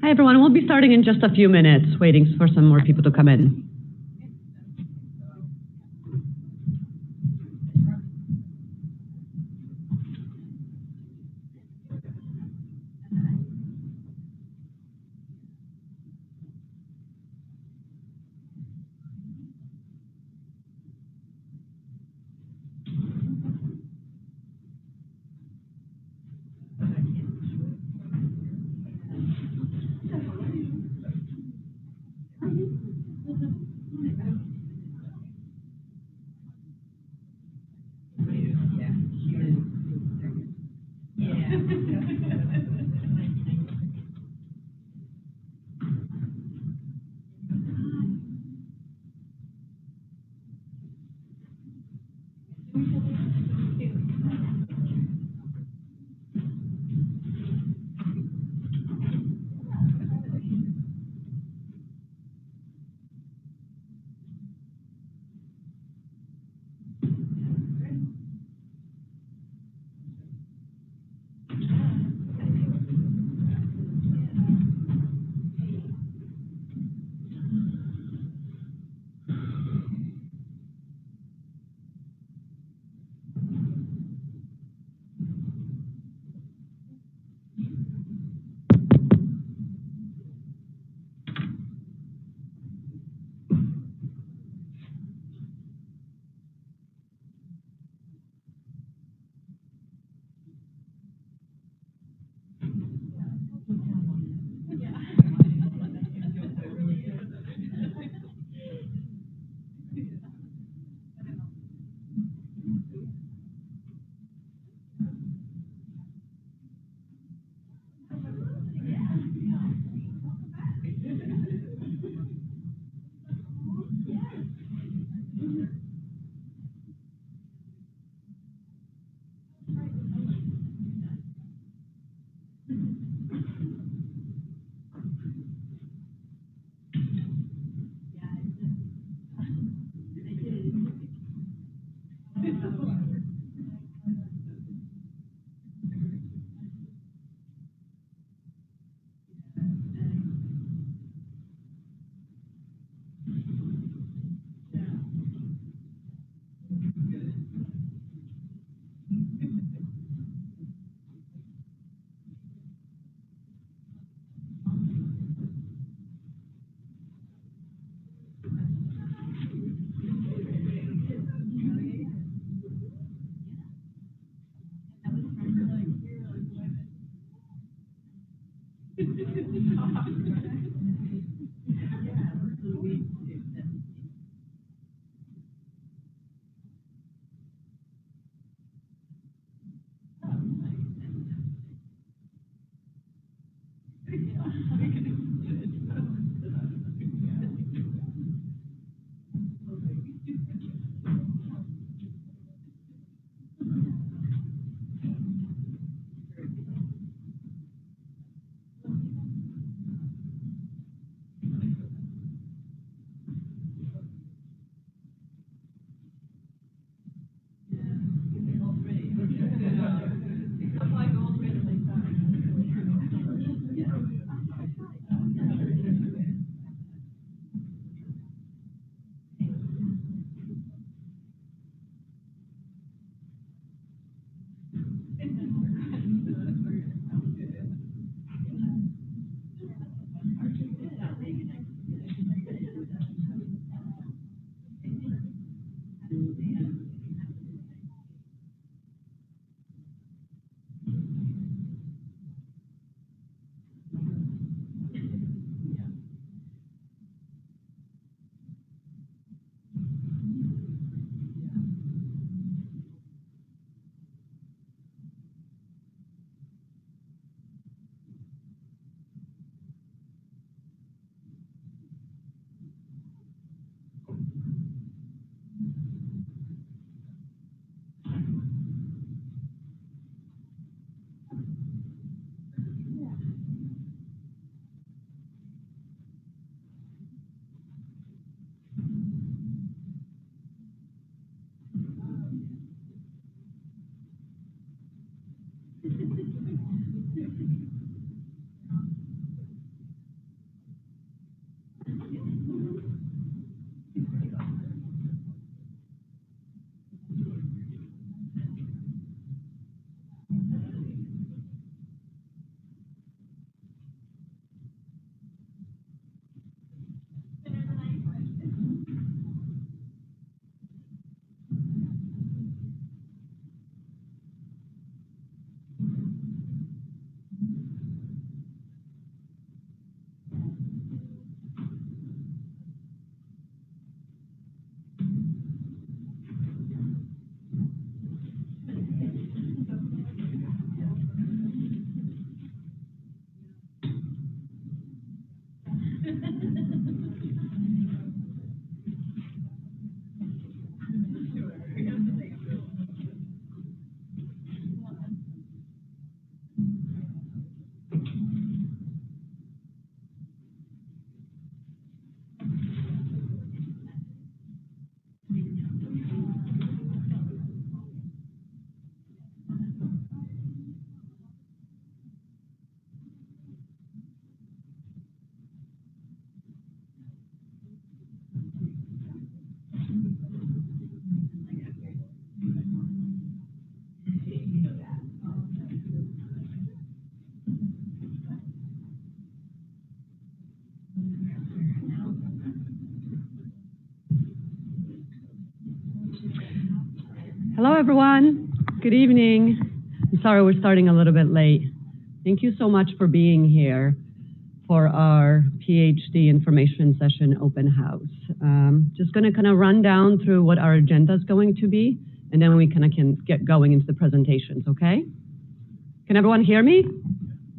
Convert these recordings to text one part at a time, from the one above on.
Hi, everyone. We'll be starting in just a few minutes, waiting for some more people to come in. Hello, everyone. Good evening. I'm sorry we're starting a little bit late. Thank you so much for being here for our PhD information session open house. Just going to kind of run down through what our agenda is going to be, and then we kind of can get going into the presentations, okay? Can everyone hear me?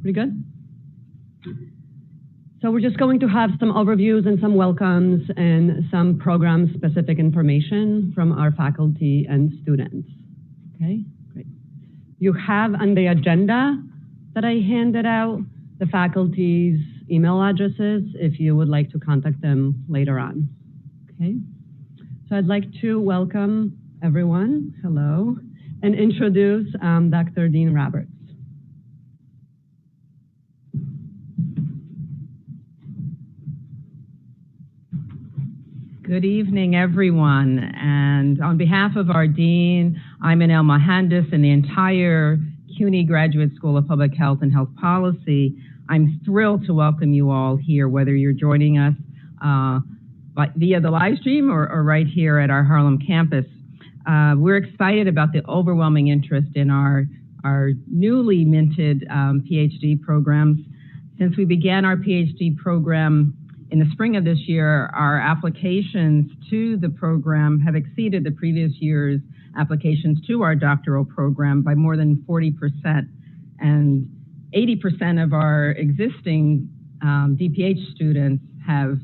Pretty good? So we're just going to have some overviews and some welcomes and some program-specific information from our faculty and students. Okay, great. You have on the agenda that I handed out the faculty's email addresses if you would like to contact them later on. Okay, so I'd like to welcome everyone, hello, and introduce Dr. Dean Roberts. Good evening, everyone. And on behalf of our Dean, Ayman El-Mohandes, and the entire CUNY Graduate School of Public Health and Health Policy, I'm thrilled to welcome you all here, whether you're joining us via the live stream or right here at our Harlem campus. We're excited about the overwhelming interest in our newly minted PhD programs. Since we began our PhD program in the spring of this year, our applications to the program have exceeded the previous year's applications to our doctoral program by more than 40%. And 80% of our existing DPH students have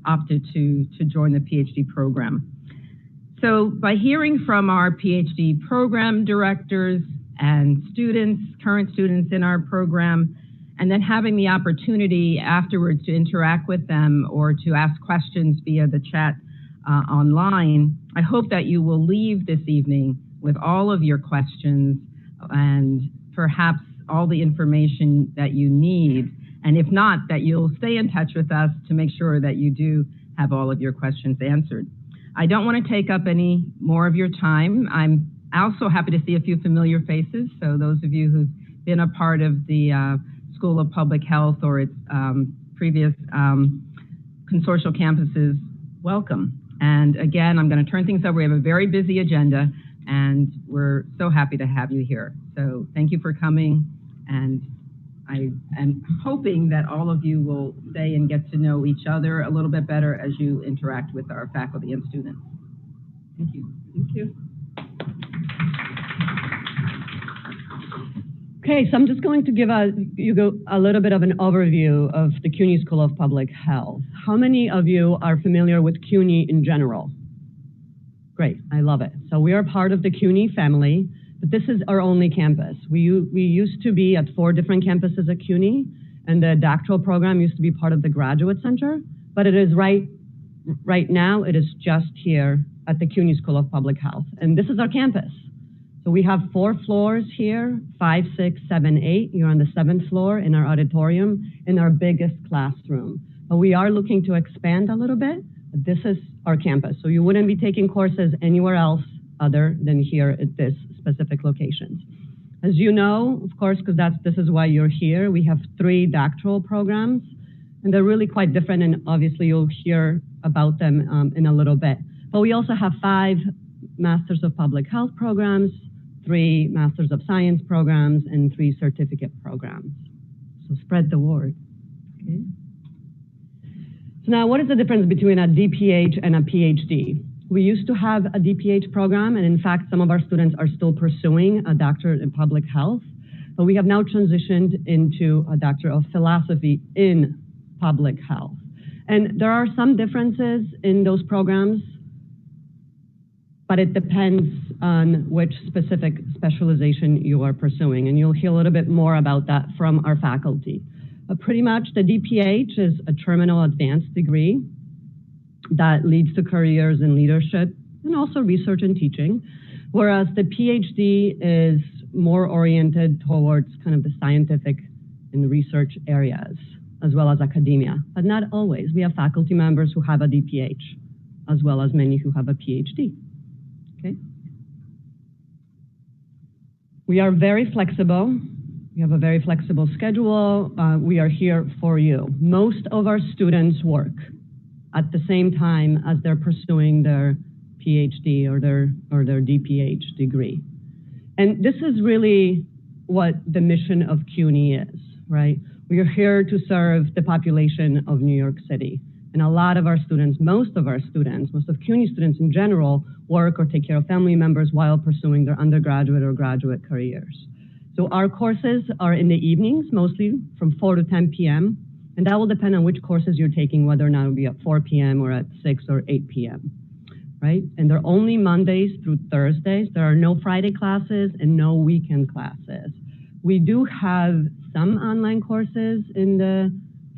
opted to join the PhD program. So by hearing from our PhD program directors and students, current students in our program, and then having the opportunity afterwards to interact with them or to ask questions via the chat online, I hope that you will leave this evening with all of your questions and perhaps all the information that you need. And if not, that you'll stay in touch with us to make sure that you do have all of your questions answered. I don't want to take up any more of your time. I'm also happy to see a few familiar faces. So those of you who've been a part of the School of Public Health or its previous consortial campuses, welcome. And again, I'm going to turn things over. We have a very busy agenda, and we're so happy to have you here. So thank you for coming, and I am hoping that all of you will stay and get to know each other a little bit better as you interact with our faculty and students. Thank you. Thank you. Okay, so I'm just going to give you a little bit of an overview of the CUNY School of Public Health. How many of you are familiar with CUNY in general? Great, I love it. So we are part of the CUNY family, but this is our only campus. We used to be at 4 different campuses at CUNY, and the doctoral program used to be part of the Graduate Center, but it is right now, it is just here at the CUNY School of Public Health, and this is our campus. So So we have 4 floors here, 5, 6, 7, 8. You're on the 7th floor in our auditorium, in our biggest classroom. But we are looking to expand a little bit. This is our campus, so you wouldn't be taking courses anywhere else other than here at this specific location. As you know, of course, because this is why you're here, we have 3 doctoral programs, and they're really quite different, and obviously you'll hear about them in a little bit. But we also have 5 Masters of Public Health programs, 3 Masters of Science programs, and 3 certificate programs. So spread the word. Okay. So now, what is the difference between a DPH and a PhD? We used to have a DPH program, and in fact, some of our students are still pursuing a doctorate in public health, but we have now transitioned into a Doctor of Philosophy in public health. And there are some differences in those programs, but it depends on which specific specialization you are pursuing, and you'll hear a little bit more about that from our faculty. But pretty much the DPH is a terminal advanced degree that leads to careers in leadership and also research and teaching, whereas the PhD is more oriented towards kind of the scientific and research areas, as well as academia, but not always. We have faculty members who have a DPH, as well as many who have a PhD. Okay. We are very flexible. We have a very flexible schedule. We are here for you. Most of our students work at the same time as they're pursuing their PhD or their DPH degree. And this is really what the mission of CUNY is, right? We are here to serve the population of New York City. And a lot of our students, most of CUNY students in general, work or take care of family members while pursuing their undergraduate or graduate careers. So our courses are in the evenings, mostly from 4 to 10 p.m. And that will depend on which courses you're taking, whether or not it'll be at 4 p.m. or at 6 or 8 p.m., right? And they're only Mondays through Thursdays. There are no Friday classes and no weekend classes. We do have some online courses in the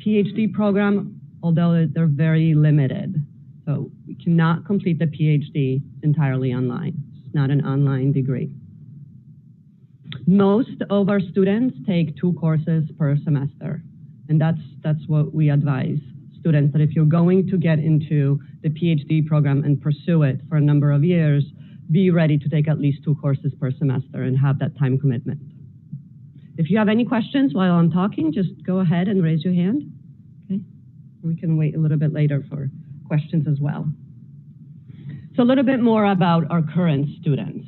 PhD program, although they're very limited. So we cannot complete the PhD entirely online. It's not an online degree. Most of our students take 2 courses per semester. And that's what we advise students, that if you're going to get into the PhD program and pursue it for a number of years, be ready to take at least 2 courses per semester and have that time commitment. If you have any questions while I'm talking, just go ahead and raise your hand. Okay? We can wait a little bit later for questions as well. So a little bit more about our current students.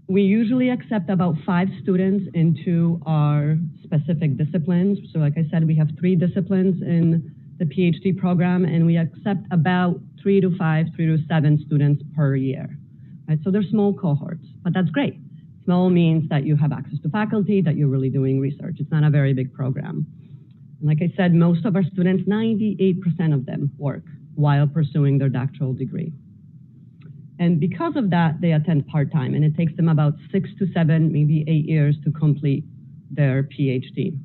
We usually accept about 5 students into our specific disciplines. So like I said, we have 3 disciplines in the PhD program, and we accept about 3 to 7 students per year. Right? So they're small cohorts, but that's great. Small means that you have access to faculty, that you're really doing research. It's not a very big program. And like I said, most of our students, 98% of them work while pursuing their doctoral degree. And because of that, they attend part-time, and it takes them about 6 to 7, maybe 8 years to complete their PhD.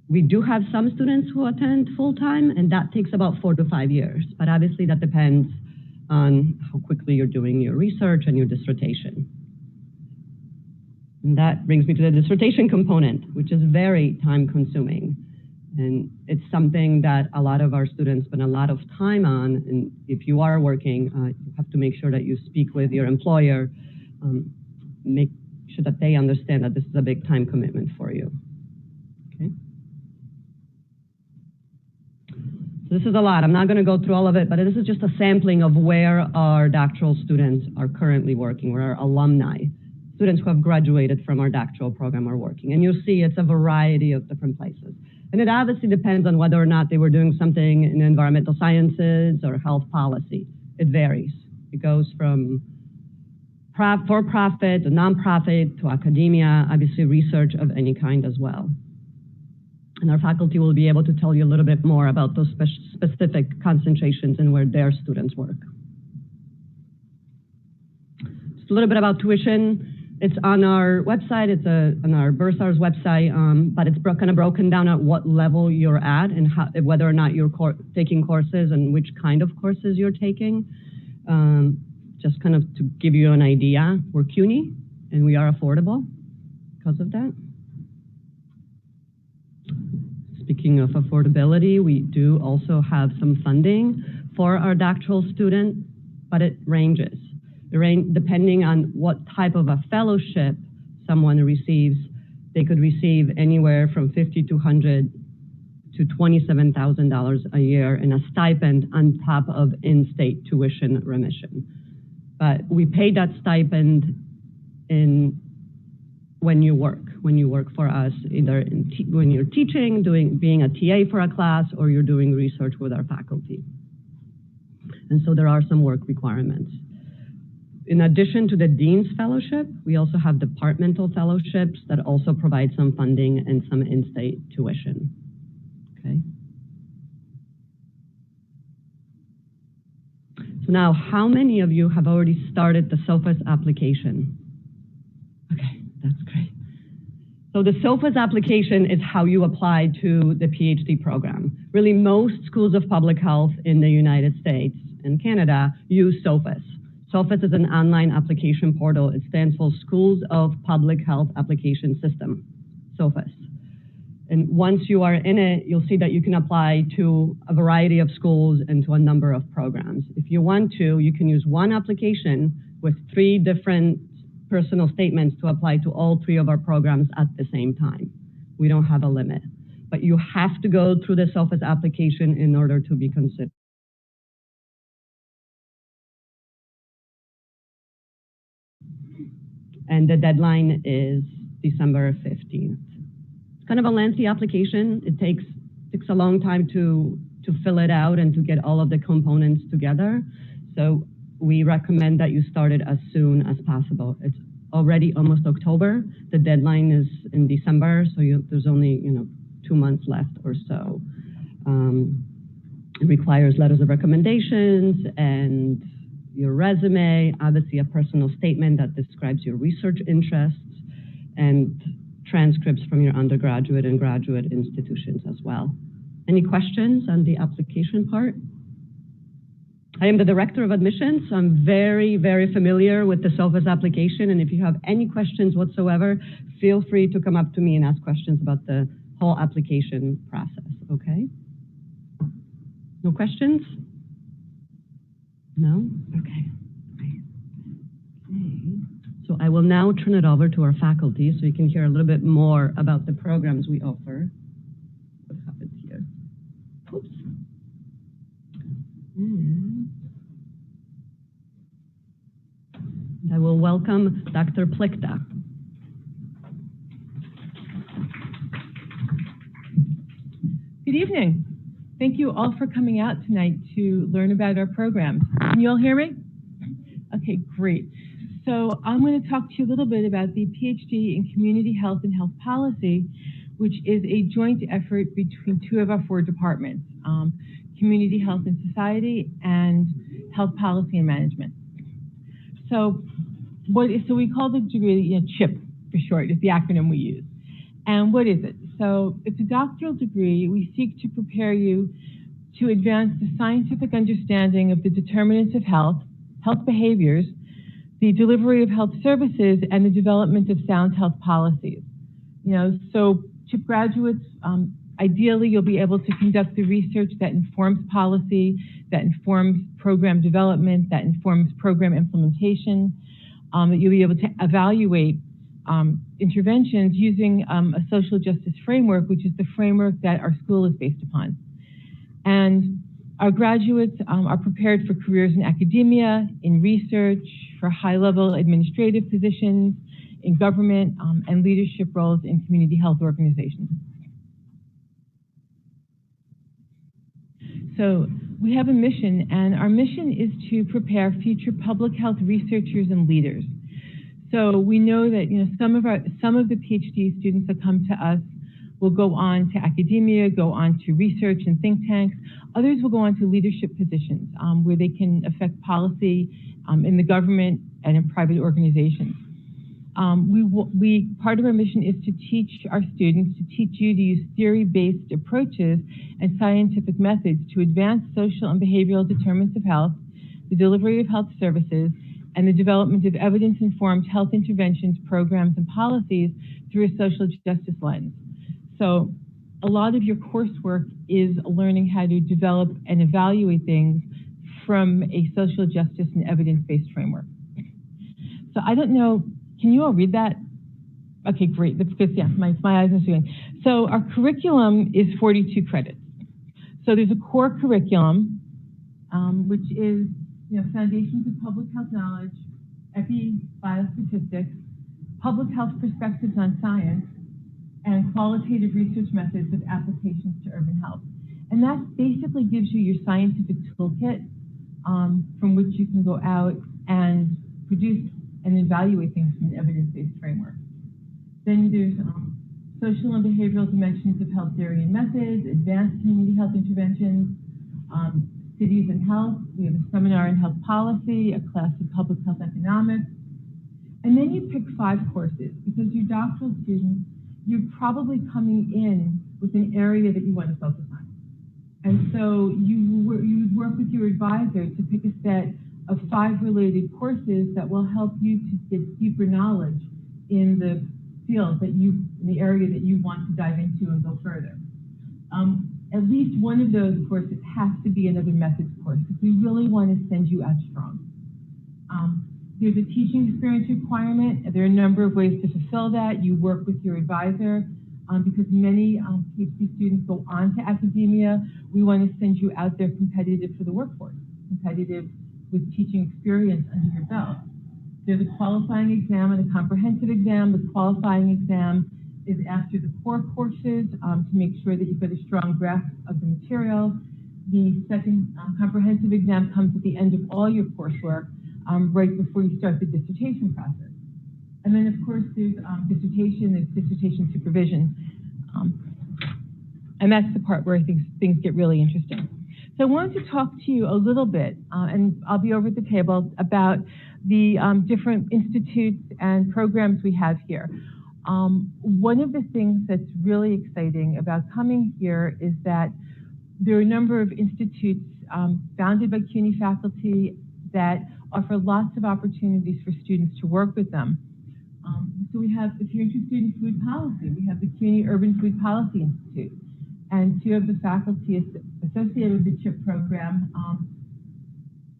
We do have some students who attend full-time, and that takes about 4 to 5 years. But obviously that depends on how quickly you're doing your research and your dissertation. And that brings me to the dissertation component, which is very time-consuming. And it's something that a lot of our students spend a lot of time on. And if you are working, you have to make sure that you speak with your employer, make sure that they understand that this is a big time commitment for you. Okay. So this is a lot. I'm not going to go through all of it, but this is just a sampling of where our doctoral students are currently working, where our alumni, students who have graduated from our doctoral program, are working. And you'll see it's a variety of different places. And it obviously depends on whether or not they were doing something in environmental sciences or health policy. It varies. It goes from for-profit to nonprofit to academia, obviously research of any kind as well. And our faculty will be able to tell you a little bit more about those specific concentrations and where their students work. Just a little bit about tuition. It's on our website, it's on our Bursar's website, but it's kind of broken down at what level you're at and whether or not you're taking courses and which kind of courses you're taking. just kind of to give you an idea, we're CUNY and we are affordable because of that. Speaking of affordability, we do also have some funding for our doctoral student, but it ranges. Depending on what type of a fellowship someone receives, they could receive anywhere from $5,200 to $27,000 a year in a stipend on top of in-state tuition remission. But we pay that stipend when you work for us, either when you're teaching, being a TA for a class, or you're doing research with our faculty. And so there are some work requirements. In addition to the Dean's Fellowship, we also have departmental fellowships that also provide some funding and some in-state tuition. Okay. So now, how many of you have already started the SOFAS application? Okay, that's great. So the SOFAS application is how you apply to the PhD program. Really, most schools of public health in the United States and Canada use SOFAS. SOFAS is an online application portal. It stands for Schools of Public Health Application System, SOFAS. And once you are in it, you'll see that you can apply to a variety of schools and to a number of programs. If you want to, you can use one application with 3 different personal statements to apply to all 3 of our programs at the same time. We don't have a limit, but you have to go through the SOFAS application in order to be considered. And the deadline is December 15th. It's kind of a lengthy application. It takes a long time to fill it out and to get all of the components together. So we recommend that you start it as soon as possible. It's already almost October. The deadline is in December, so there's only 2 months left or so. It requires letters of recommendations and your resume, obviously a personal statement that describes your research interests, and transcripts from your undergraduate and graduate institutions as well. Any questions on the application part? I am the Director of Admissions, so I'm very, very familiar with the SOFAS application, and if you have any questions whatsoever, feel free to come up to me and ask questions about the whole application process, okay? No questions? No? Okay. So I will now turn it over to our faculty so you can hear a little bit more about the programs we offer. What happened here? Oops. And I will welcome Dr. Plichta. Good evening. Thank you all for coming out tonight to learn about our programs. Can you all hear me? Okay, great. So I'm going to talk to you a little bit about the PhD in Community Health and Health Policy, which is a joint effort between 2 of our 4 departments, Community Health and Society and Health Policy and Management. So we call the degree CHIP for short, is the acronym we use. And what is it? So it's a doctoral degree. We seek to prepare you to advance the scientific understanding of the determinants of health, health behaviors, the delivery of health services, and the development of sound health policies. So CHIP graduates, ideally you'll be able to conduct the research that informs policy, that informs program development, that informs program implementation, that you'll be able to evaluate interventions using a social justice framework, which is the framework that our school is based upon. And our graduates are prepared for careers in academia, in research, for high-level administrative positions, in government, and leadership roles in community health organizations. So we have a mission, and our mission is to prepare future public health researchers and leaders. So we know that some of the PhD students that come to us will go on to academia, go on to research and think tanks. Others will go on to leadership positions where they can affect policy in the government and in private organizations. Part of our mission is to teach our students, to teach you to use theory-based approaches and scientific methods to advance social and behavioral determinants of health, the delivery of health services, and the development of evidence-informed health interventions, programs, and policies through a social justice lens. So a lot of your coursework is learning how to develop and evaluate things from a social justice and evidence-based framework. So I don't know, can you all read that? Okay, great, that's good, yeah, my eyes are doing. So our curriculum is 42 credits. So there's a core curriculum, which is foundations of public health knowledge, biostatistics, public health perspectives on science, and qualitative research methods with applications to urban health. And that basically gives you your scientific toolkit from which you can go out and produce and evaluate things from an evidence-based framework. Then there's social and behavioral dimensions of health theory and methods, advanced community health interventions, cities and health. We have a seminar in health policy, a class of public health economics. And then you pick 5 courses because your doctoral students, you're probably coming in with an area that you want to focus on. And so you would work with your advisor to pick a set of 5 related courses that will help you to get deeper knowledge in the field in the area that you want to dive into and go further. At least one of those courses has to be another methods course because we really want to send you out strong. There's a teaching experience requirement. There are a number of ways to fulfill that. You work with your advisor because many PhD students go on to academia. We want to send you out there competitive for the workforce, competitive with teaching experience under your belt. There's a qualifying exam and a comprehensive exam. The qualifying exam is after the core courses to make sure that you've got a strong grasp of the material. The second comprehensive exam comes at the end of all your coursework, right before you start the dissertation process. And then, of course, there's dissertation supervision. And that's the part where I think things get really interesting. So I wanted to talk to you a little bit, and I'll be over at the table, about the different institutes and programs we have here. One of the things that's really exciting about coming here is that there are a number of institutes founded by CUNY faculty that offer lots of opportunities for students to work with them. So we have, if you're interested in food policy, we have the CUNY Urban Food Policy Institute, and 2 of the faculty associated with the CHIP program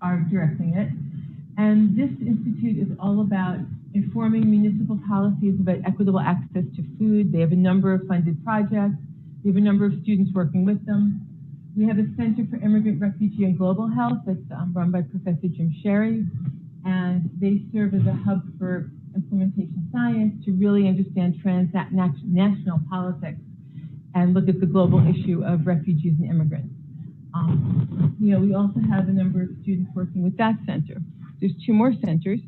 are directing it. And this institute is all about informing municipal policies about equitable access to food. They have a number of funded projects. They have a number of students working with them. We have a Center for Immigrant, Refugee, and Global Health that's run by Professor Jim Sherry, and they serve as a hub for implementation science to really understand transnational politics and look at the global issue of refugees and immigrants. We also have a number of students working with that center. There's 2 more centers.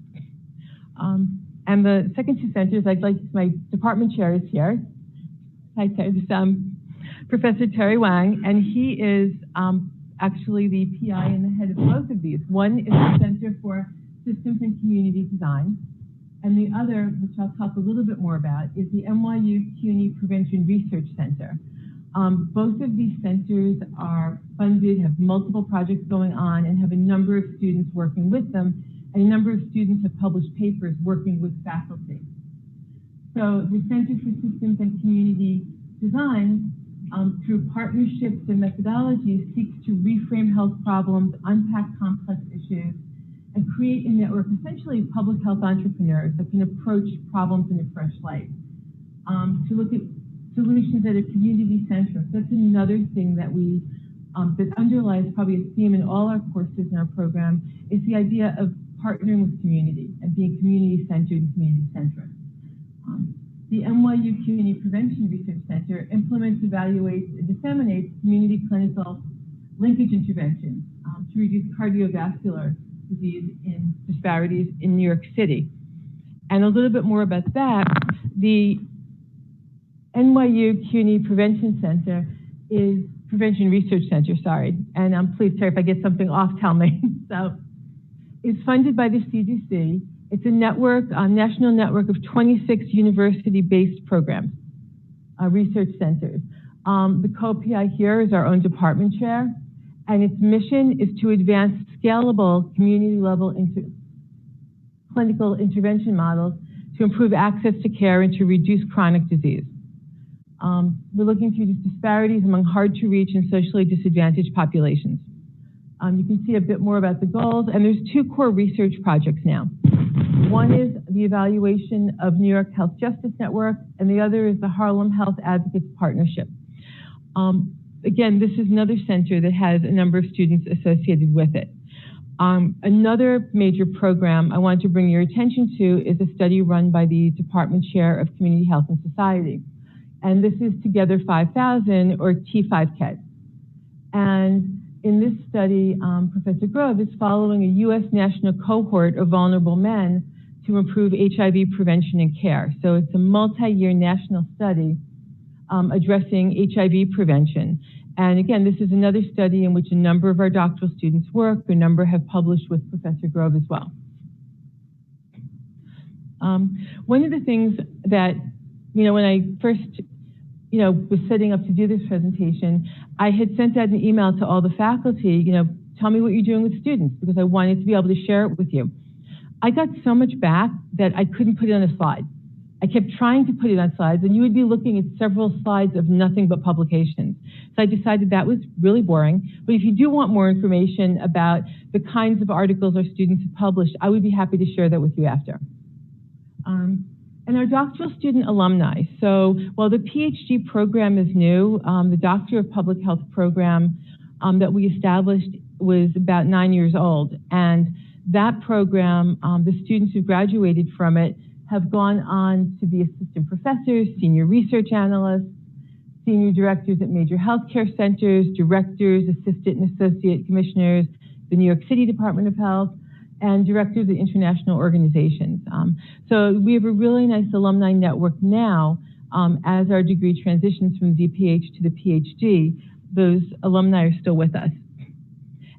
And the second 2 centers, I'd like my department chair is here. Hi, Professor Terry Wang, and he is actually the PI and the head of both of these. One is the Center for Systems and Community Design, and the other, which I'll talk a little bit more about, is the NYU-CUNY Prevention Research Center. Both of these centers are funded, have multiple projects going on, and have a number of students working with them, and a number of students have published papers working with faculty. So the Center for Systems and Community Design, through partnerships and methodologies, seeks to reframe health problems, unpack complex issues, and create a network, essentially public health entrepreneurs that can approach problems in a fresh light. To look at solutions that are community-centric. That's another thing that that underlies probably a theme in all our courses in our program, is the idea of partnering with community and being community-centered and community-centric. The NYU-CUNY Prevention Research Center implements, evaluates, and disseminates community clinical linkage interventions to reduce cardiovascular disease in disparities in New York City. And a little bit more about that, the NYU-CUNY Prevention Research Center, sorry, and please, Terry, if I get something off, tell me. So, it's funded by the CDC. It's a network, a national network of 26 university-based programs, research centers. The co-PI here is our own department chair, and its mission is to advance scalable community-level clinical intervention models to improve access to care and to reduce chronic disease. We're looking through these disparities among hard-to-reach and socially disadvantaged populations. You can see a bit more about the goals, and there's two core research projects now. One is the evaluation of New York Health Justice Network, and the other is the Harlem Health Advocates Partnership. Again, this is another center that has a number of students associated with it. Another major program I want to bring your attention to is a study run by the Department Chair of Community Health and Society. And this is Together 5000, or T5KED. And in this study, Professor Grove is following a U.S. national cohort of vulnerable men to improve HIV prevention and care. So it's a multi-year national study addressing HIV prevention. And again, this is another study in which a number of our doctoral students work. A number have published with Professor Grove as well. One of the things that, when I first, was setting up to do this presentation, I had sent out an email to all the faculty, tell me what you're doing with students, because I wanted to be able to share it with you. I got so much back that I couldn't put it on a slide. I kept trying to put it on slides, and you would be looking at several slides of nothing but publications. So I decided that was really boring. But if you do want more information about the kinds of articles our students have published, I would be happy to share that with you after. And our doctoral student alumni. So while the PhD program is new, the Doctor of Public Health program that we established was about 9 years old. And that program, the students who graduated from it have gone on to be assistant professors, senior research analysts, senior directors at major healthcare centers, directors, assistant and associate commissioners, the New York City Department of Health, and directors of international organizations. So we have a really nice alumni network now. As our degree transitions from the DPH to the PhD, those alumni are still with us.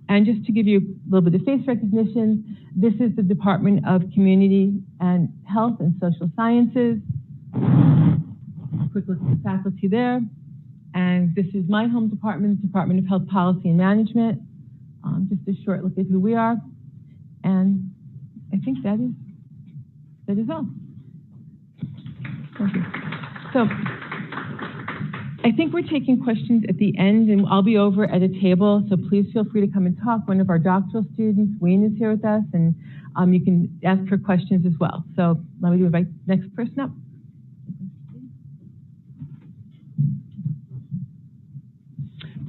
And just to give you a little bit of face recognition, this is the Department of Community and Health and Social Sciences. Quick look at the faculty there. And this is my home department, Department of Health Policy and Management. Just a short look at who we are. And I think that is all. Thank you. So I think we're taking questions at the end, and I'll be over at a table, so please feel free to come and talk. One of our doctoral students, Wayne, is here with us, and you can ask her questions as well. So let me invite the next person up.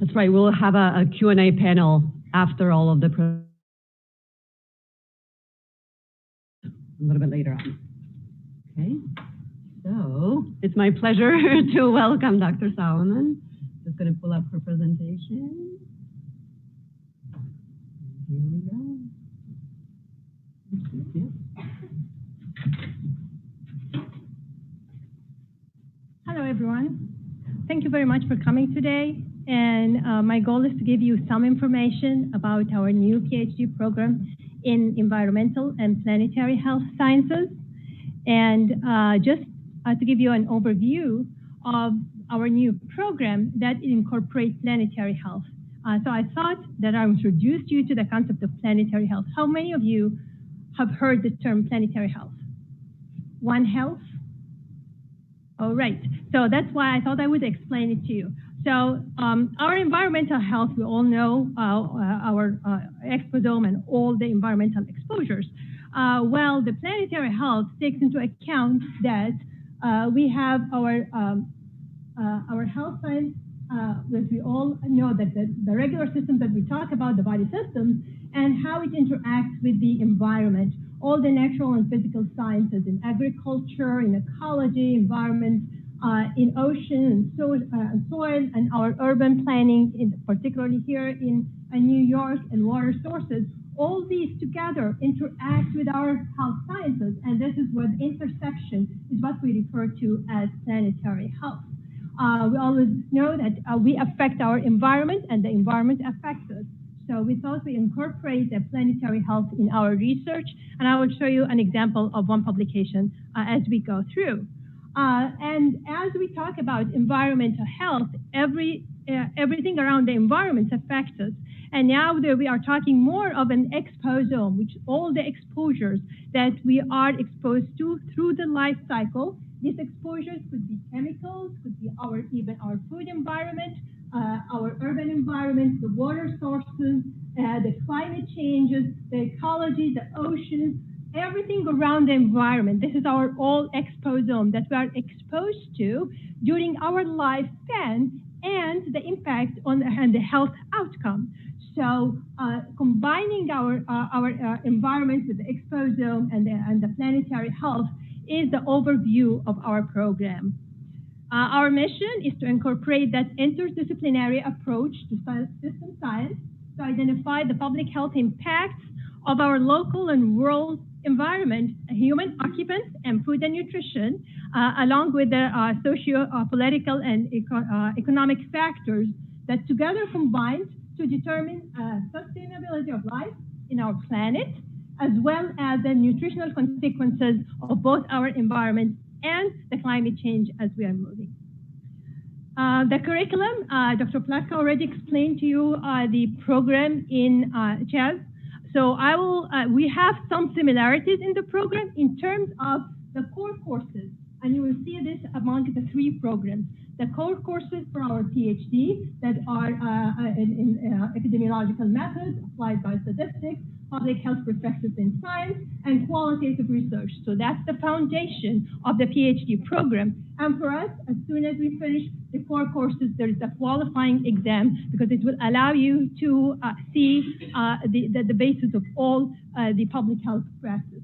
That's right. We'll have a Q&A panel after all of the a little bit later on. Okay, so it's my pleasure to welcome Dr. Solomon. Just going to pull up her presentation. Here we go. Hello, everyone. Thank you very much for coming today. And my goal is to give you some information about our new PhD program in environmental and planetary health sciences. And just to give you an overview of our new program that incorporates planetary health. So I thought that I would introduce you to the concept of planetary health. How many of you have heard the term planetary health? One Health? All right. So that's why I thought I would explain it to you. So our environmental health, we all know our exposome and all the environmental exposures. Well, the planetary health takes into account that we have our health science, that we all know that the regular systems that we talk about, the body systems, and how it interacts with the environment, all the natural and physical sciences in agriculture, in ecology, environment, in ocean and soil, and our urban planning, particularly here in New York, and water sources. All these together interact with our health sciences, and this is where the intersection is what we refer to as planetary health. We always know that we affect our environment, and the environment affects us. So we thought we incorporate the planetary health in our research, and I will show you an example of one publication as we go through. And as we talk about environmental health, every everything around the environment affects us. And now that we are talking more of an exposome, which all the exposures that we are exposed to through the life cycle. These exposures could be chemicals, could be even our food environment, our urban environment, the water sources, the climate changes, the ecology, the oceans, everything around the environment. This is our all exposome that we are exposed to during our lifespan and the impact on the health outcome. So combining our environment with the exposome and the planetary health is the overview of our program. Our mission is to incorporate that interdisciplinary approach to system science to identify the public health impacts of our local and rural environment, human occupants, and food and nutrition, along with the socio-political and economic factors that together combine to determine sustainability of life in our planet, as well as the nutritional consequences of both our environment and the climate change as we are moving. The curriculum, Dr. Plaska already explained to you the program in CHHP. So we have some similarities in the program in terms of the core courses, and you will see this among the three programs. The core courses for our PhD that are in epidemiological methods, applied biostatistics, public health perspectives in science, and qualitative research. So that's the foundation of the PhD program. And for us, as soon as we finish the core courses, there is a qualifying exam because it will allow you to see the basis of all the public health practice.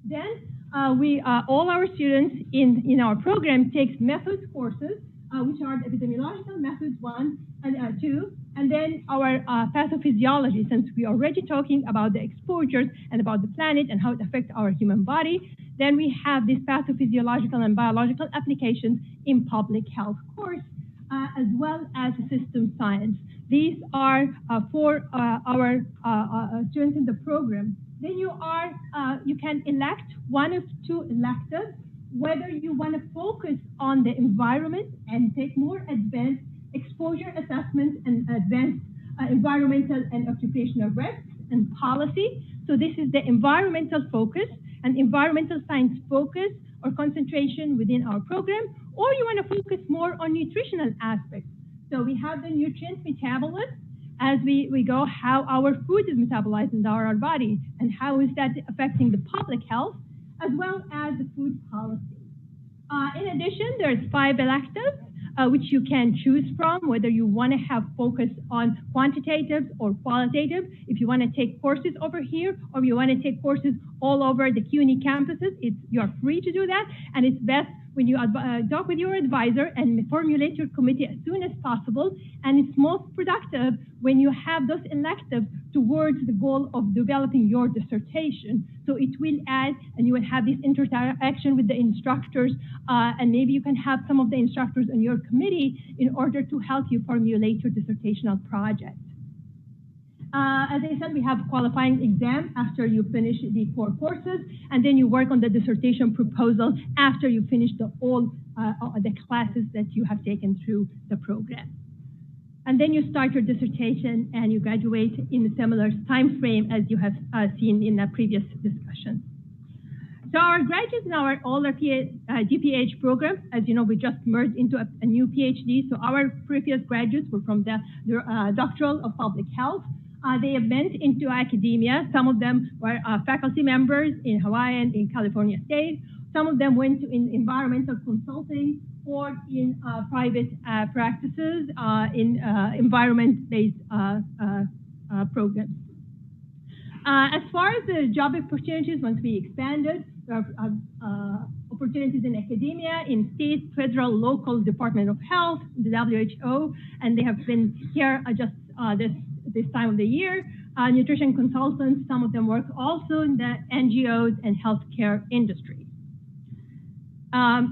Then all our students in our program takes methods courses, which are the epidemiological methods 1 and 2, and then our pathophysiology, since we're already talking about the exposures and about the planet and how it affects our human body. Then we have these pathophysiological and biological applications in public health course, as well as system science. These are for our students in the program. Then you can elect one of two electives, whether you want to focus on the environment and take more advanced exposure assessments and advanced environmental and occupational risks and policy. So this is the environmental focus and environmental science focus or concentration within our program, or you want to focus more on nutritional aspects. So we have the nutrient metabolism as we go, how our food is metabolized in our body and how is that affecting the public health, as well as the food policy. In addition, there's 5 electives which you can choose from, whether you want to have focus on quantitative or qualitative. If you want to take courses over here, or you want to take courses all over the CUNY campuses, you're free to do that, and it's best when you talk with your advisor and formulate your committee as soon as possible. And it's most productive when you have those electives towards the goal of developing your dissertation. So it will add, and you will have this interaction with the instructors, and maybe you can have some of the instructors on your committee in order to help you formulate your dissertational project. As I said, we have a qualifying exam after you finish the core courses, and then you work on the dissertation proposal after you finish all the classes that you have taken through the program. And then you start your dissertation and you graduate in a similar time frame as you have seen in the previous discussion. So our graduates in our older DPH program, as you know, we just merged into a new PhD. So our previous graduates were from the Doctoral of Public Health. They went into academia. Some of them were faculty members in Hawaii and in California State. Some of them went in environmental consulting or in private practices in environment-based programs. As far as the job opportunities, once we expanded, there are opportunities in academia, in state, federal, local Department of Health, the WHO, and they have been here just this time of the year. Nutrition consultants, some of them work also in the NGOs and healthcare industry.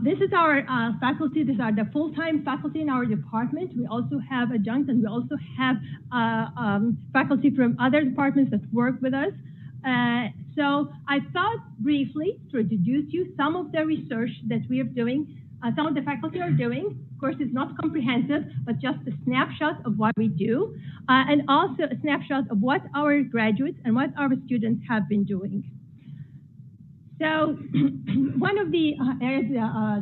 This is our faculty. These are the full-time faculty in our department. We also have adjuncts, and we also have faculty from other departments that work with us. So I thought briefly to introduce you some of the research that we are doing some of the faculty are doing. Of course, it's not comprehensive, but just a snapshot of what we do, and also a snapshot of what our graduates and what our students have been doing. So one of the areas,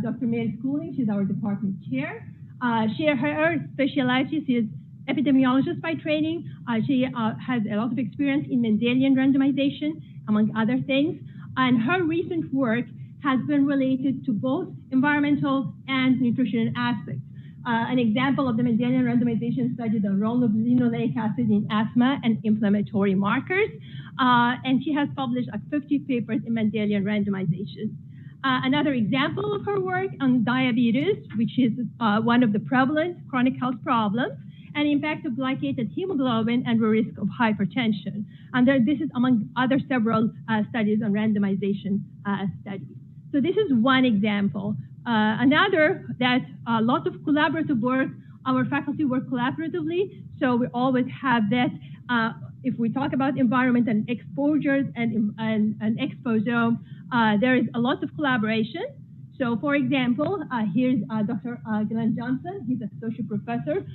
Dr. Mary Schooling, she's our department chair. Her specialty is epidemiologist by training. She has a lot of experience in Mendelian randomization, among other things. And her recent work has been related to both environmental and nutrition aspects. An example of the Mendelian randomization studied the role of linoleic acid in asthma and inflammatory markers. And she has published 50 papers in Mendelian randomization. Another example of her work on diabetes, which is one of the prevalent chronic health problems, and impact of glycated hemoglobin and the risk of hypertension. And this is among other several studies on randomization studies. So this is one example. Another, that a lot of collaborative work, our faculty work collaboratively, so we always have that. If we talk about environment and exposures and exposome, there is a lot of collaboration. So for example, here's Dr. Glenn Johnson. He's an associate professor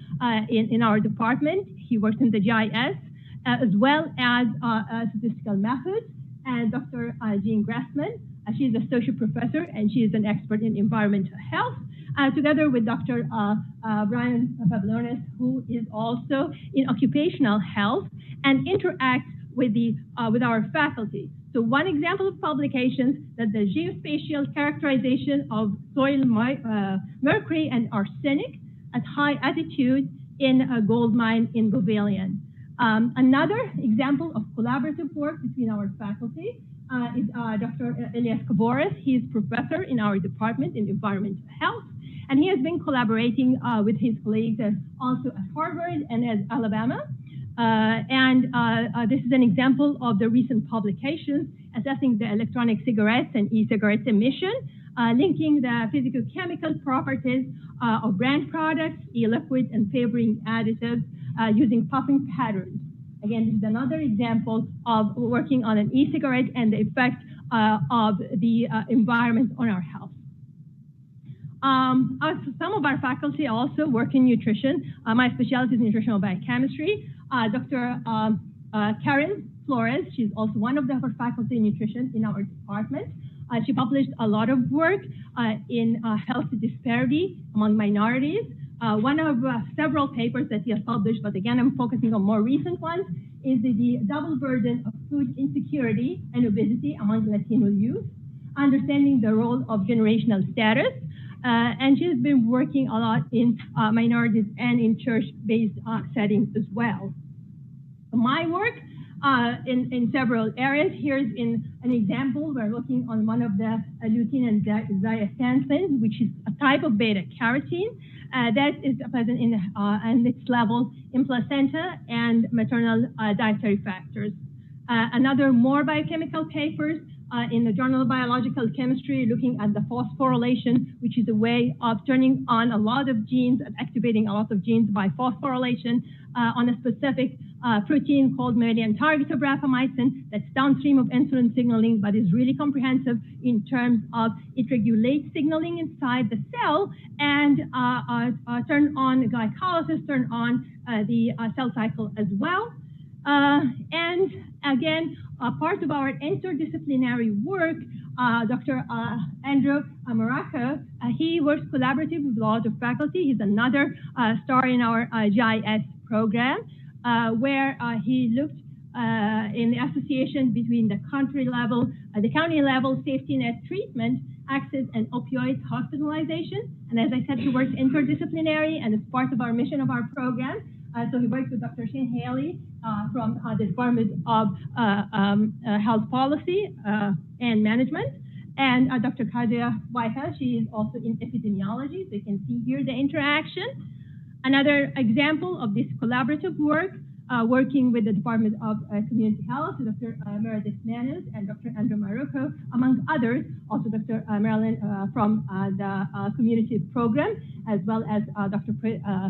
in our department. He works in the GIS, as well as statistical methods. And Dr. Jean Grassman, she's an associate professor, and she is an expert in environmental health, together with Dr. Brian Pavlonis, who is also in occupational health and interacts with our faculty. So one example of publications that the geospatial characterization of soil mercury and arsenic at high altitude in a gold mine in Bolivian. Another example of collaborative work between our faculty is Dr. Elias Kaboris. He is professor in our department in environmental health, and he has been collaborating with his colleagues also at Harvard and at Alabama. This is an example of the recent publications assessing the electronic cigarettes and e-cigarettes emission, linking the physicochemical properties of brand products, e-liquids, and favoring additives using puffing patterns. Again, this is another example of working on an e-cigarette and the effect of the environment on our health. Some of our faculty also work in nutrition. My specialty is nutritional biochemistry. Dr. Karen Flores, she's also one of our faculty in nutrition in our department. She published a lot of work in health disparity among minorities. One of several papers that he has published, but again, I'm focusing on more recent ones, is the double burden of food insecurity and obesity among Latino youth, understanding the role of generational status. And she's been working a lot in minorities and in church-based settings as well. My work in several areas. Here's an example. We're looking on one of the lutein and zeaxanthin, which is a type of beta-carotene that is present in and its level in placenta and maternal dietary factors. Another more biochemical papers in the Journal of Biological Chemistry, looking at the phosphorylation, which is a way of turning on a lot of genes and activating a lot of genes by phosphorylation on a specific protein called mammalian target of rapamycin that's downstream of insulin signaling, but is really comprehensive in terms of it regulates signaling inside the cell and turn on glycolysis, turn on the cell cycle as well. And again, part of our interdisciplinary work, Dr. Andrew Maraca, he works collaboratively with a lot of faculty. He's another star in our GIS program, where he looked in the association between the country level, the county level safety net treatment, access, and opioid hospitalization. And as I said, he works interdisciplinary, and it's part of our mission of our program. So he works with Dr. Shane Haley from the Department of Health Policy and Management, and Dr. Kadia Waika. She is also in epidemiology, so you can see here the interaction. Another example of this collaborative work, working with the Department of Community Health, Dr. Meredith Manus and Dr. Andrew Marocco, among others, also Dr. Marilyn from the Community Program, as well as Dr.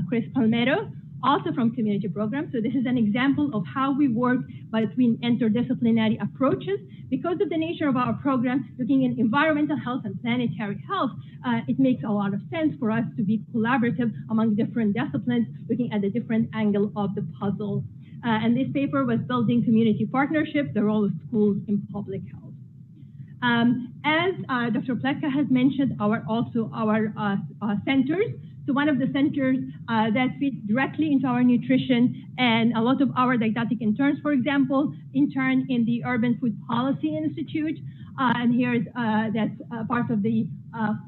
Chris Palmetto, also from community programs. So this is an example of how we work between interdisciplinary approaches. Because of the nature of our program, looking at environmental health and planetary health, it makes a lot of sense for us to be collaborative among different disciplines, looking at the different angle of the puzzle. And this paper was building community partnerships, the role of schools in public health. As Dr. Pletka has mentioned, our centers. So one of the centers that fits directly into our nutrition, and a lot of our didactic interns, for example, intern in the Urban Food Policy Institute. And here's that's part of the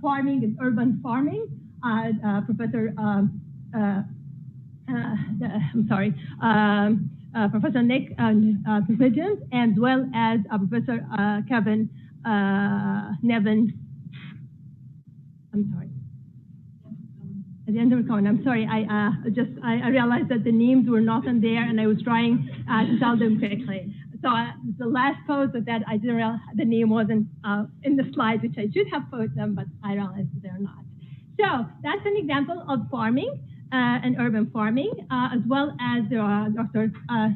farming and urban farming. Professor Professor Nick President, as well as Professor Kevin Nevin. I'm sorry. At the end of the comment, I'm sorry. I realized that the names were not on there, and I was trying to tell them quickly. So the last post of that, I didn't realize the name wasn't in the slides, which I should have posted them, but I realized they're not. So that's an example of farming and urban farming, as well as Dr.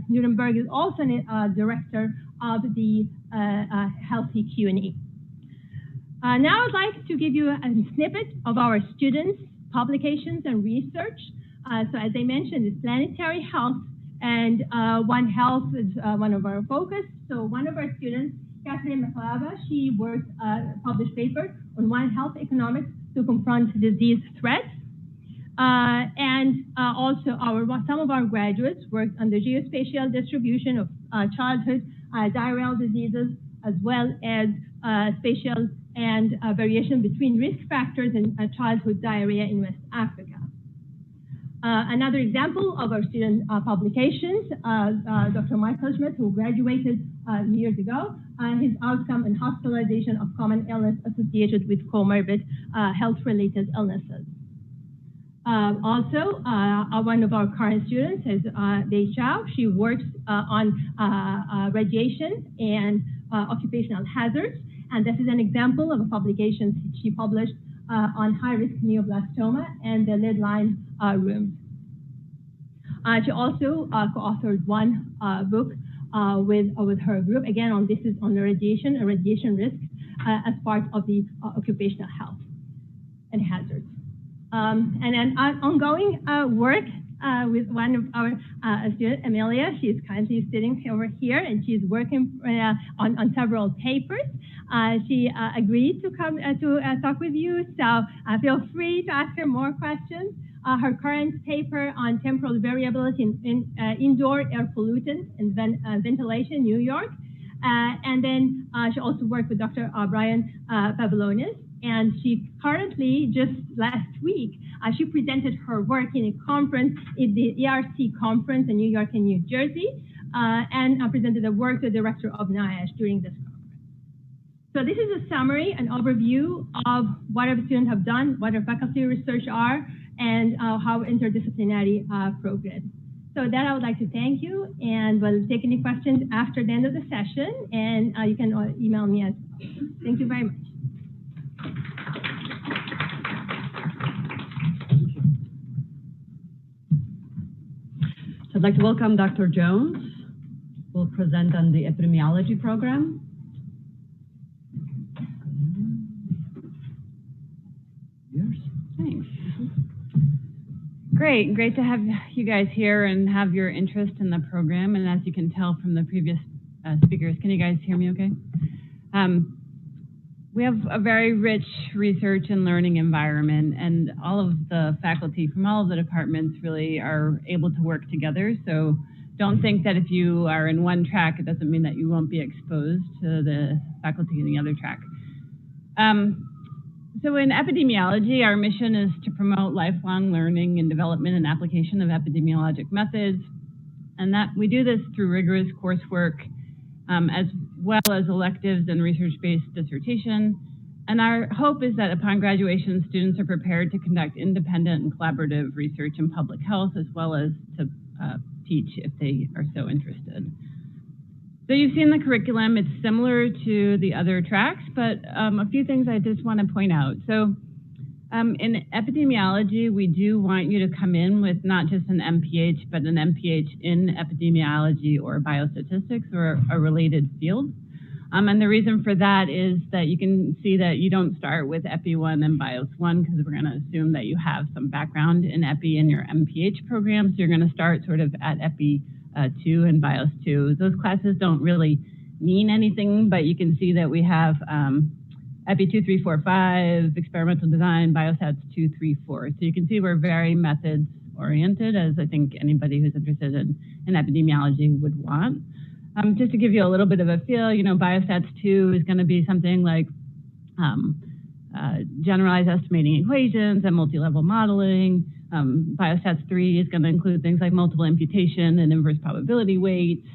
Nuremberg is also a director of the Healthy CUNY. Now I'd like to give you a snippet of our students' publications and research. So as I mentioned, it's planetary health, and One Health is one of our focus. So one of our students, Kathleen McLava, she worked published paper on One Health economics to confront disease threats. And also some of our graduates worked on the geospatial distribution of childhood diarrheal diseases, as well as spatial and variation between risk factors in childhood diarrhea in West Africa. Another example of our student publications, Dr. Michael Schmidt, who graduated years ago, his outcome and hospitalization of common illness associated with comorbid health-related illnesses. Also, one of our current students is Bei Chao. She works on radiation and occupational hazards, and this is an example of a publication she published on high-risk neoblastoma and the lead-lined rooms. She also co-authored one book with her group, again, this is on the radiation and radiation risk as part of the occupational health and hazards. And an ongoing work with one of our students, Amelia. She's currently sitting over here, and she's working on several papers. She agreed to come to talk with you, so feel free to ask her more questions. Her current paper on temporal variability in indoor air pollutants and ventilation, New York. And then she also worked with Dr. Brian Pavelonis. And she currently, just last week, she presented her work in a conference, in the ERC conference in New York and New Jersey, and presented the work to the director of NIOSH during this conference. So this is a summary, an overview of what our students have done, what our faculty research are, and how interdisciplinary progress. So with that, I would like to thank you, and we'll take any questions after the end of the session, and you can email me as well. Thank you very much. So I'd like to welcome Dr. Jones, who will present on the epidemiology program. Yours. Thanks. Great to have you guys here and have your interest in the program. And as you can tell from the previous speakers, can you guys hear me okay? We have a very rich research and learning environment, and all of the faculty from all of the departments really are able to work together. So don't think that if you are in one track, it doesn't mean that you won't be exposed to the faculty in the other track. So in epidemiology, our mission is to promote lifelong learning and development and application of epidemiologic methods. And that we do this through rigorous coursework, as well as electives and research-based dissertation. And our hope is that upon graduation, students are prepared to conduct independent and collaborative research in public health, as well as to teach if they are so interested. So you've seen the curriculum. It's similar to the other tracks, but a few things I just want to point out. So In epidemiology, we do want you to come in with not just an MPH, but an MPH in epidemiology or biostatistics or a related field. And the reason for that is that you can see that you don't start with Epi 1 and Bios 1 because we're going to assume that you have some background in Epi in your MPH program. So you're going to start sort of at Epi 2 and Bios 2. Those classes don't really mean anything, but you can see that we have Epi 2, 3, 4, 5, experimental design, biostats 2, 3, 4. So you can see we're very methods oriented, as I think anybody who's interested in epidemiology would want. Just to give you a little bit of a feel, you know, biostats 2 is going to be something like generalized estimating equations and multi-level modeling. Biostats 3 is going to include things like multiple imputation and inverse probability weights.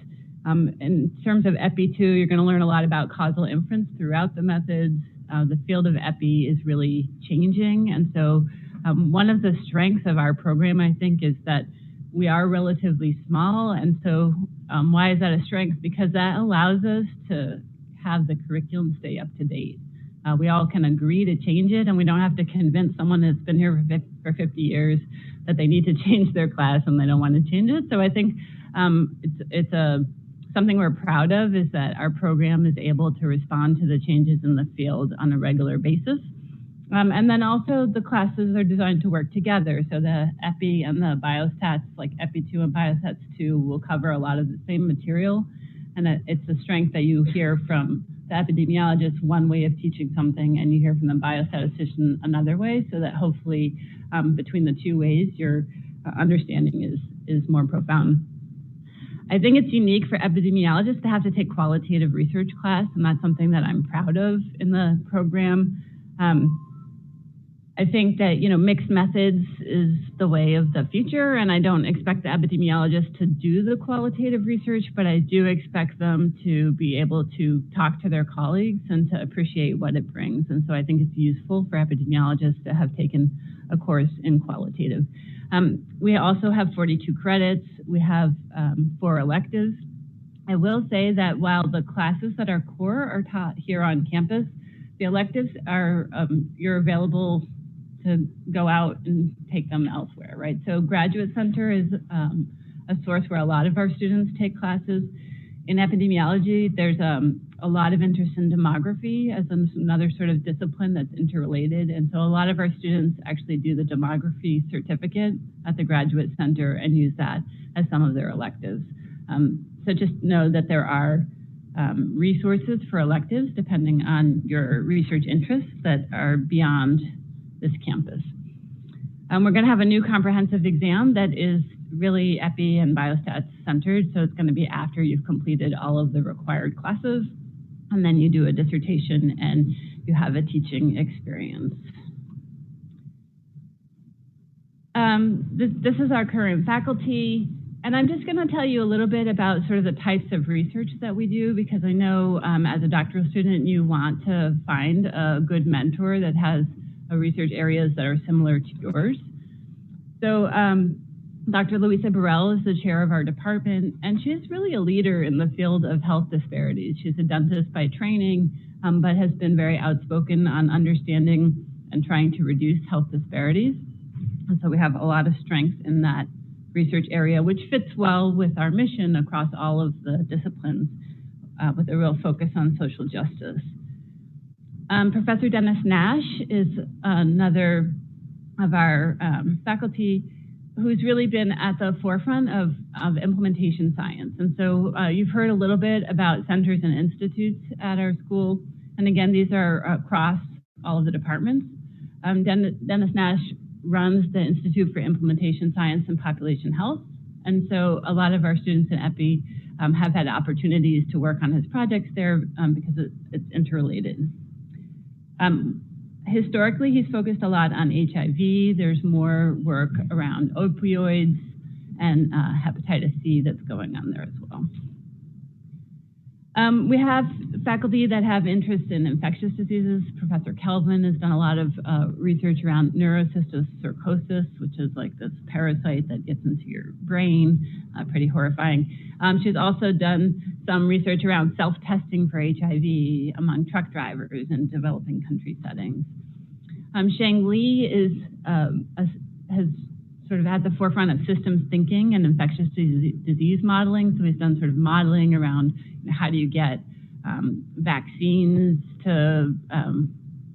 In terms of Epi 2, you're going to learn a lot about causal inference throughout the methods. The field of Epi is really changing. And so one of the strengths of our program, I think, is that we are relatively small. And so why is that a strength? Because that allows us to have the curriculum stay up to date. We all can agree to change it, and we don't have to convince someone that's been here for 50 years that they need to change their class and they don't want to change it. So I think something we're proud of is that our program is able to respond to the changes in the field on a regular basis. And then also the classes are designed to work together. So the Epi and the biostats, like Epi 2 and biostats 2, will cover a lot of the same material. And it's a strength that you hear from the epidemiologist one way of teaching something, and you hear from the biostatistician another way, so that hopefully between the two ways, your understanding is more profound. I think it's unique for epidemiologists to have to take qualitative research class, and that's something that I'm proud of in the program. I think that, you know, mixed methods is the way of the future, and I don't expect the epidemiologists to do the qualitative research, but I do expect them to be able to talk to their colleagues and to appreciate what it brings. And so I think it's useful for epidemiologists to have taken a course in qualitative. We also have 42 credits. We have 4 electives. I will say that while the classes that are core are taught here on campus, the electives are, you're available to go out and take them elsewhere, right? So Graduate Center is a source where a lot of our students take classes. In epidemiology, there's a lot of interest in demography as another sort of discipline that's interrelated. And so a lot of our students actually do the demography certificate at the Graduate Center and use that as some of their electives. So just know that there are resources for electives depending on your research interests that are beyond this campus. We're going to have a new comprehensive exam that is really Epi and biostats centered. So it's going to be after you've completed all of the required classes, and then you do a dissertation and you have a teaching experience. This is our current faculty. And I'm just going to tell you a little bit about sort of the types of research that we do, because I know as a doctoral student, you want to find a good mentor that has research areas that are similar to yours. So Dr. Louisa Burrell is the chair of our department, and she's really a leader in the field of health disparities. She's a dentist by training, but has been very outspoken on understanding and trying to reduce health disparities. And so we have a lot of strength in that research area, which fits well with our mission across all of the disciplines, with a real focus on social justice. Professor Dennis Nash is another of our faculty who's really been at the forefront of implementation science. And so you've heard a little bit about centers and institutes at our school. And again, these are across all of the departments. Dennis Nash runs the Institute for Implementation Science and Population Health. And so a lot of our students in EPI have had opportunities to work on his projects there because it's interrelated. Historically, he's focused a lot on HIV. There's more work around opioids and hepatitis C that's going on there as well. We have faculty that have interest in infectious diseases. Professor Kelvin has done a lot of research around neurocysticercosis, which is like this parasite that gets into your brain, pretty horrifying. She's also done some research around self-testing for HIV among truck drivers in developing country settings. Shang Li has sort of at the forefront of systems thinking and infectious disease modeling. So he's done sort of modeling around how do you get vaccines to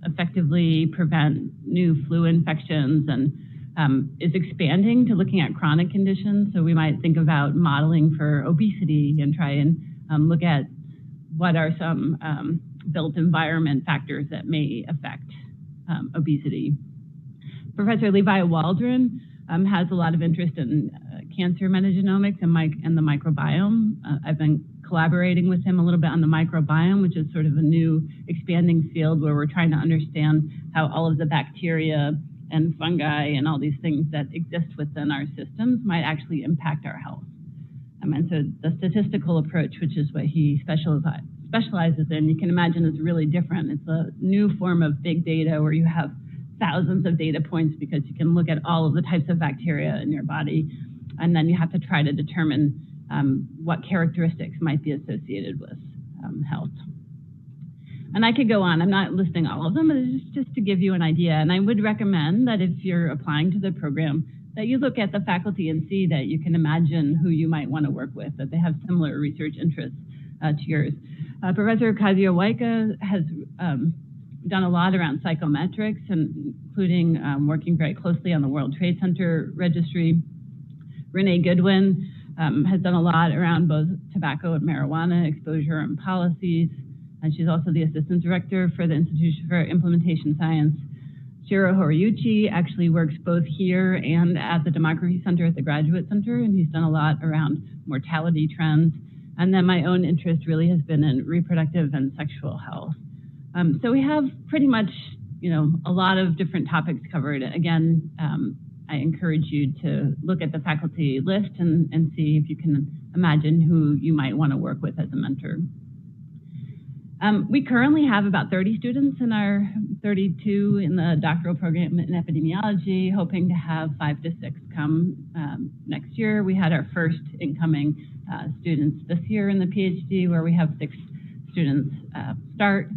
effectively prevent new flu infections, and is expanding to looking at chronic conditions. So we might think about modeling for obesity and try and look at what are some built environment factors that may affect obesity. Professor Levi Waldron has a lot of interest in cancer metagenomics and the microbiome. I've been collaborating with him a little bit on the microbiome, which is sort of a new expanding field where we're trying to understand how all of the bacteria and fungi and all these things that exist within our systems might actually impact our health. And so the statistical approach, which is what he specializes in, you can imagine is really different. It's a new form of big data where you have thousands of data points because you can look at all of the types of bacteria in your body, and then you have to try to determine what characteristics might be associated with health. And I could go on. I'm not listing all of them, but it's just to give you an idea. And I would recommend that if you're applying to the program, that you look at the faculty and see that you can imagine who you might want to work with, that they have similar research interests to yours. Professor Kazuya Waika has done a lot around psychometrics, and including working very closely on the World Trade Center registry. Renee Goodwin has done a lot around both tobacco and marijuana exposure and policies. And she's also the assistant director for the Institution for Implementation Science. Shiro Horiuchi actually works both here and at the Democracy Center at the Graduate Center, and he's done a lot around mortality trends. And then my own interest really has been in reproductive and sexual health. So we have pretty much, a lot of different topics covered. Again, I encourage you to look at the faculty list and see if you can imagine who you might want to work with as a mentor. We currently have about 30 students in our 32 in the doctoral program in epidemiology, hoping to have 5 to 6 come next year. We had our first incoming students this year in the PhD, where we have 6 students start.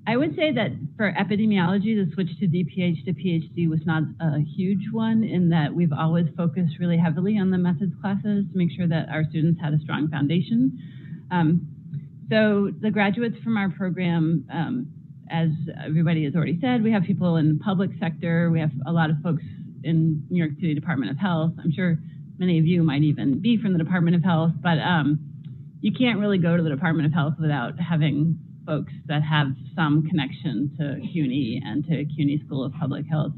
I would say that for epidemiology, the switch to DPH to PhD was not a huge one, in that we've always focused really heavily on the methods classes to make sure that our students had a strong foundation. So the graduates from our program, as everybody has already said, we have people in the public sector. We have a lot of folks in New York City Department of Health. I'm sure many of you might even be from the Department of Health, but you can't really go to the Department of Health without having folks that have some connection to CUNY and to CUNY School of Public Health.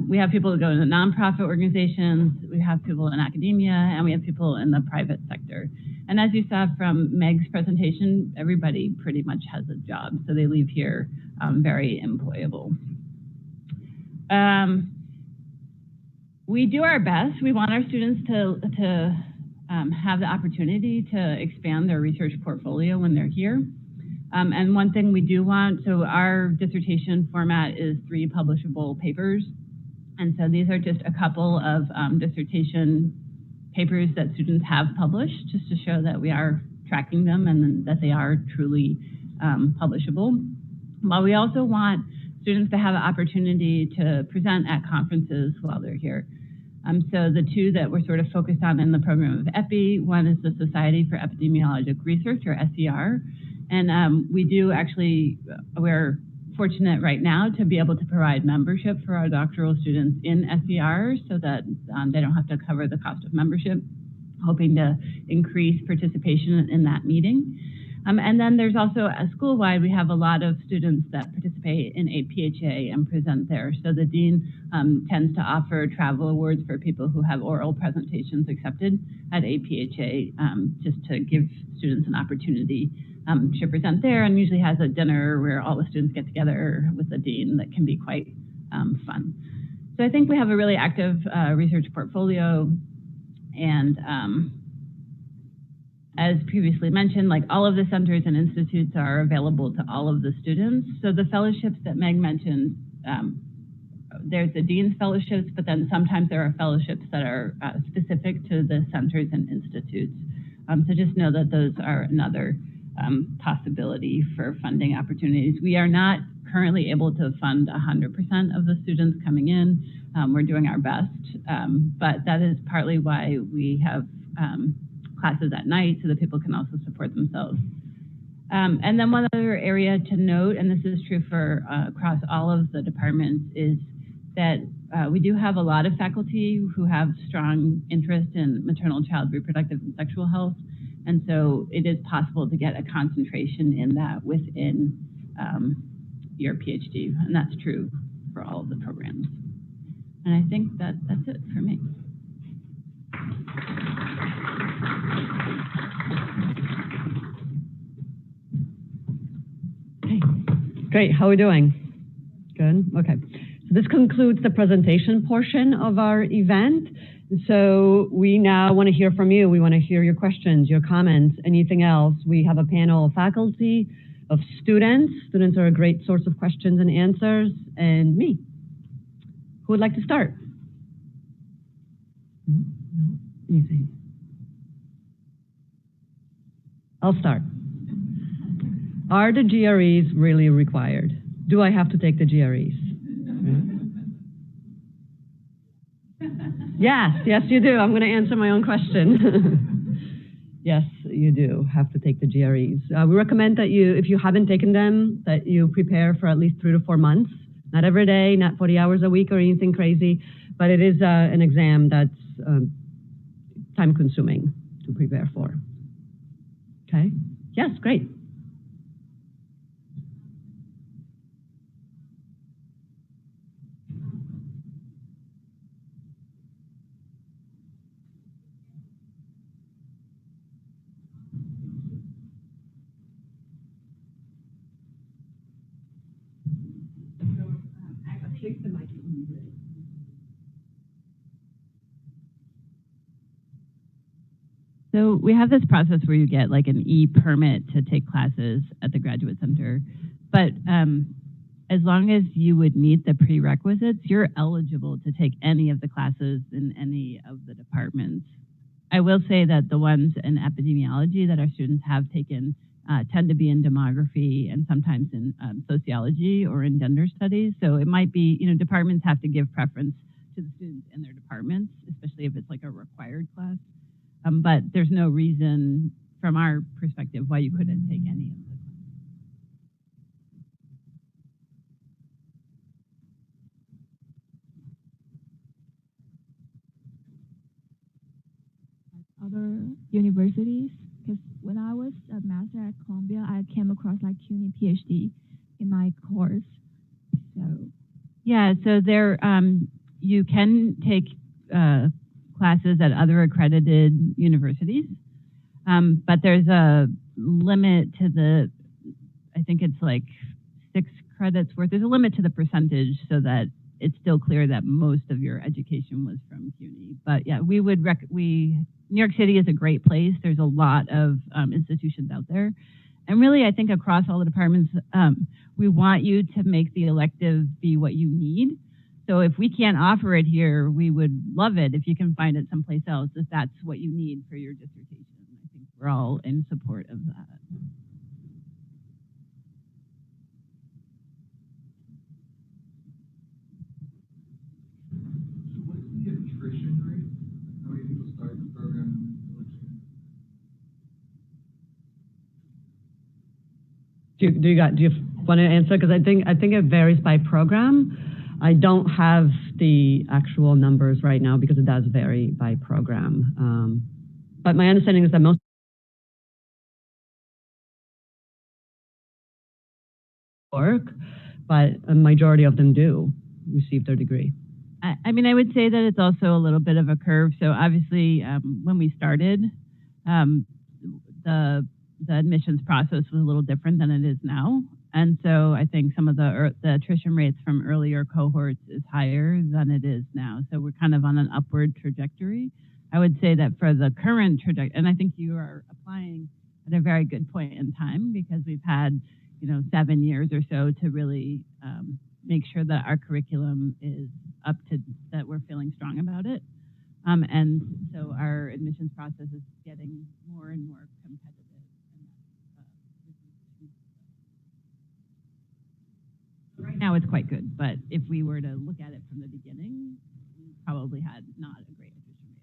We have people that go into nonprofit organizations, we have people in academia, and we have people in the private sector. And as you saw from Meg's presentation, everybody pretty much has a job, so they leave here very employable. We do our best. We want our students to have the opportunity to expand their research portfolio when they're here. And one thing we do want, so our dissertation format is 3 publishable papers. And so these are just a couple of dissertation papers that students have published, just to show that we are tracking them and that they are truly publishable. While we also want students to have the opportunity to present at conferences while they're here. So the 2 that we're sort of focused on in the program of EPI, one is the Society for Epidemiologic Research, or SER. And we do actually, we're fortunate right now to be able to provide membership for our doctoral students in SER so that they don't have to cover the cost of membership, hoping to increase participation in that meeting. And then there's also school-wide, we have a lot of students that participate in APHA and present there. So the dean tends to offer travel awards for people who have oral presentations accepted at APHA, just to give students an opportunity to present there, and usually has a dinner where all the students get together with the dean that can be quite fun. So I think we have a really active research portfolio, and as previously mentioned, like all of the centers and institutes are available to all of the students. So the fellowships that Meg mentioned, there's the Dean's Fellowships, but then sometimes there are fellowships that are specific to the centers and institutes. So just know that those are another possibility for funding opportunities. We are not currently able to fund 100% of the students coming in. We're doing our best, but that is partly why we have classes at night so that people can also support themselves. And then one other area to note, and this is true for across all of the departments, is that we do have a lot of faculty who have strong interest in maternal, child, reproductive, and sexual health. And so it is possible to get a concentration in that within your PhD, and that's true for all of the programs. And I think that that's it for me. Okay, great. How are we doing? Good. Okay. So this concludes the presentation portion of our event. So we now want to hear from you. We want to hear your questions, your comments, anything else. We have a panel of faculty, of students. Students are a great source of questions and answers, and me. Who would like to start? Easy. I'll start. Are the GREs really required? Do I have to take the GREs? Yes, you do. I'm going to answer my own question. Yes, you do have to take the GREs. We recommend that you, if you haven't taken them, that you prepare for at least 3 to 4 months. Not every day, not 40 hours a week or anything crazy, but it is an exam that's time-consuming to prepare for. Okay? Yes, great. So we have this process where you get like an e-permit to take classes at the Graduate Center, but as long as you would meet the prerequisites, you're eligible to take any of the classes in any of the departments. I will say that the ones in epidemiology that our students have taken tend to be in demography and sometimes in sociology or in gender studies. So it might be, departments have to give preference to the students in their departments, especially if it's like a required class. But there's no reason from our perspective why you couldn't take any of them. Other universities, because when I was a master at Columbia, I came across like CUNY PhD in my course. So yeah, so there you can take classes at other accredited universities, but there's a limit to the, I think it's like 6 credits worth. There's a limit to the percentage so that it's still clear that most of your education was from CUNY. But yeah, we would New York City is a great place. There's a lot of institutions out there. And really, I think across all the departments, we want you to make the elective be what you need. So if we can't offer it here, we would love it if you can find it someplace else, if that's what you need for your dissertation. I think we're all in support of that. So what's the attrition rate? How many people start the program? Do you want to answer? Because I think it varies by program. I don't have the actual numbers right now because it does vary by program. But my understanding is that most work, but a majority of them do receive their degree. I mean, I would say that it's also a little bit of a curve. So obviously, when we started, the admissions process was a little different than it is now. And so I think some of the attrition rates from earlier cohorts is higher than it is now. So we're kind of on an upward trajectory. I would say that for the current trajectory, and I think you are applying at a very good point in time because we've had, 7 years or so to really make sure that our curriculum is up to, that we're feeling strong about it. And so our admissions process is getting more and more competitive. And Right now it's quite good, but if we were to look at it from the beginning, we probably had not a great attrition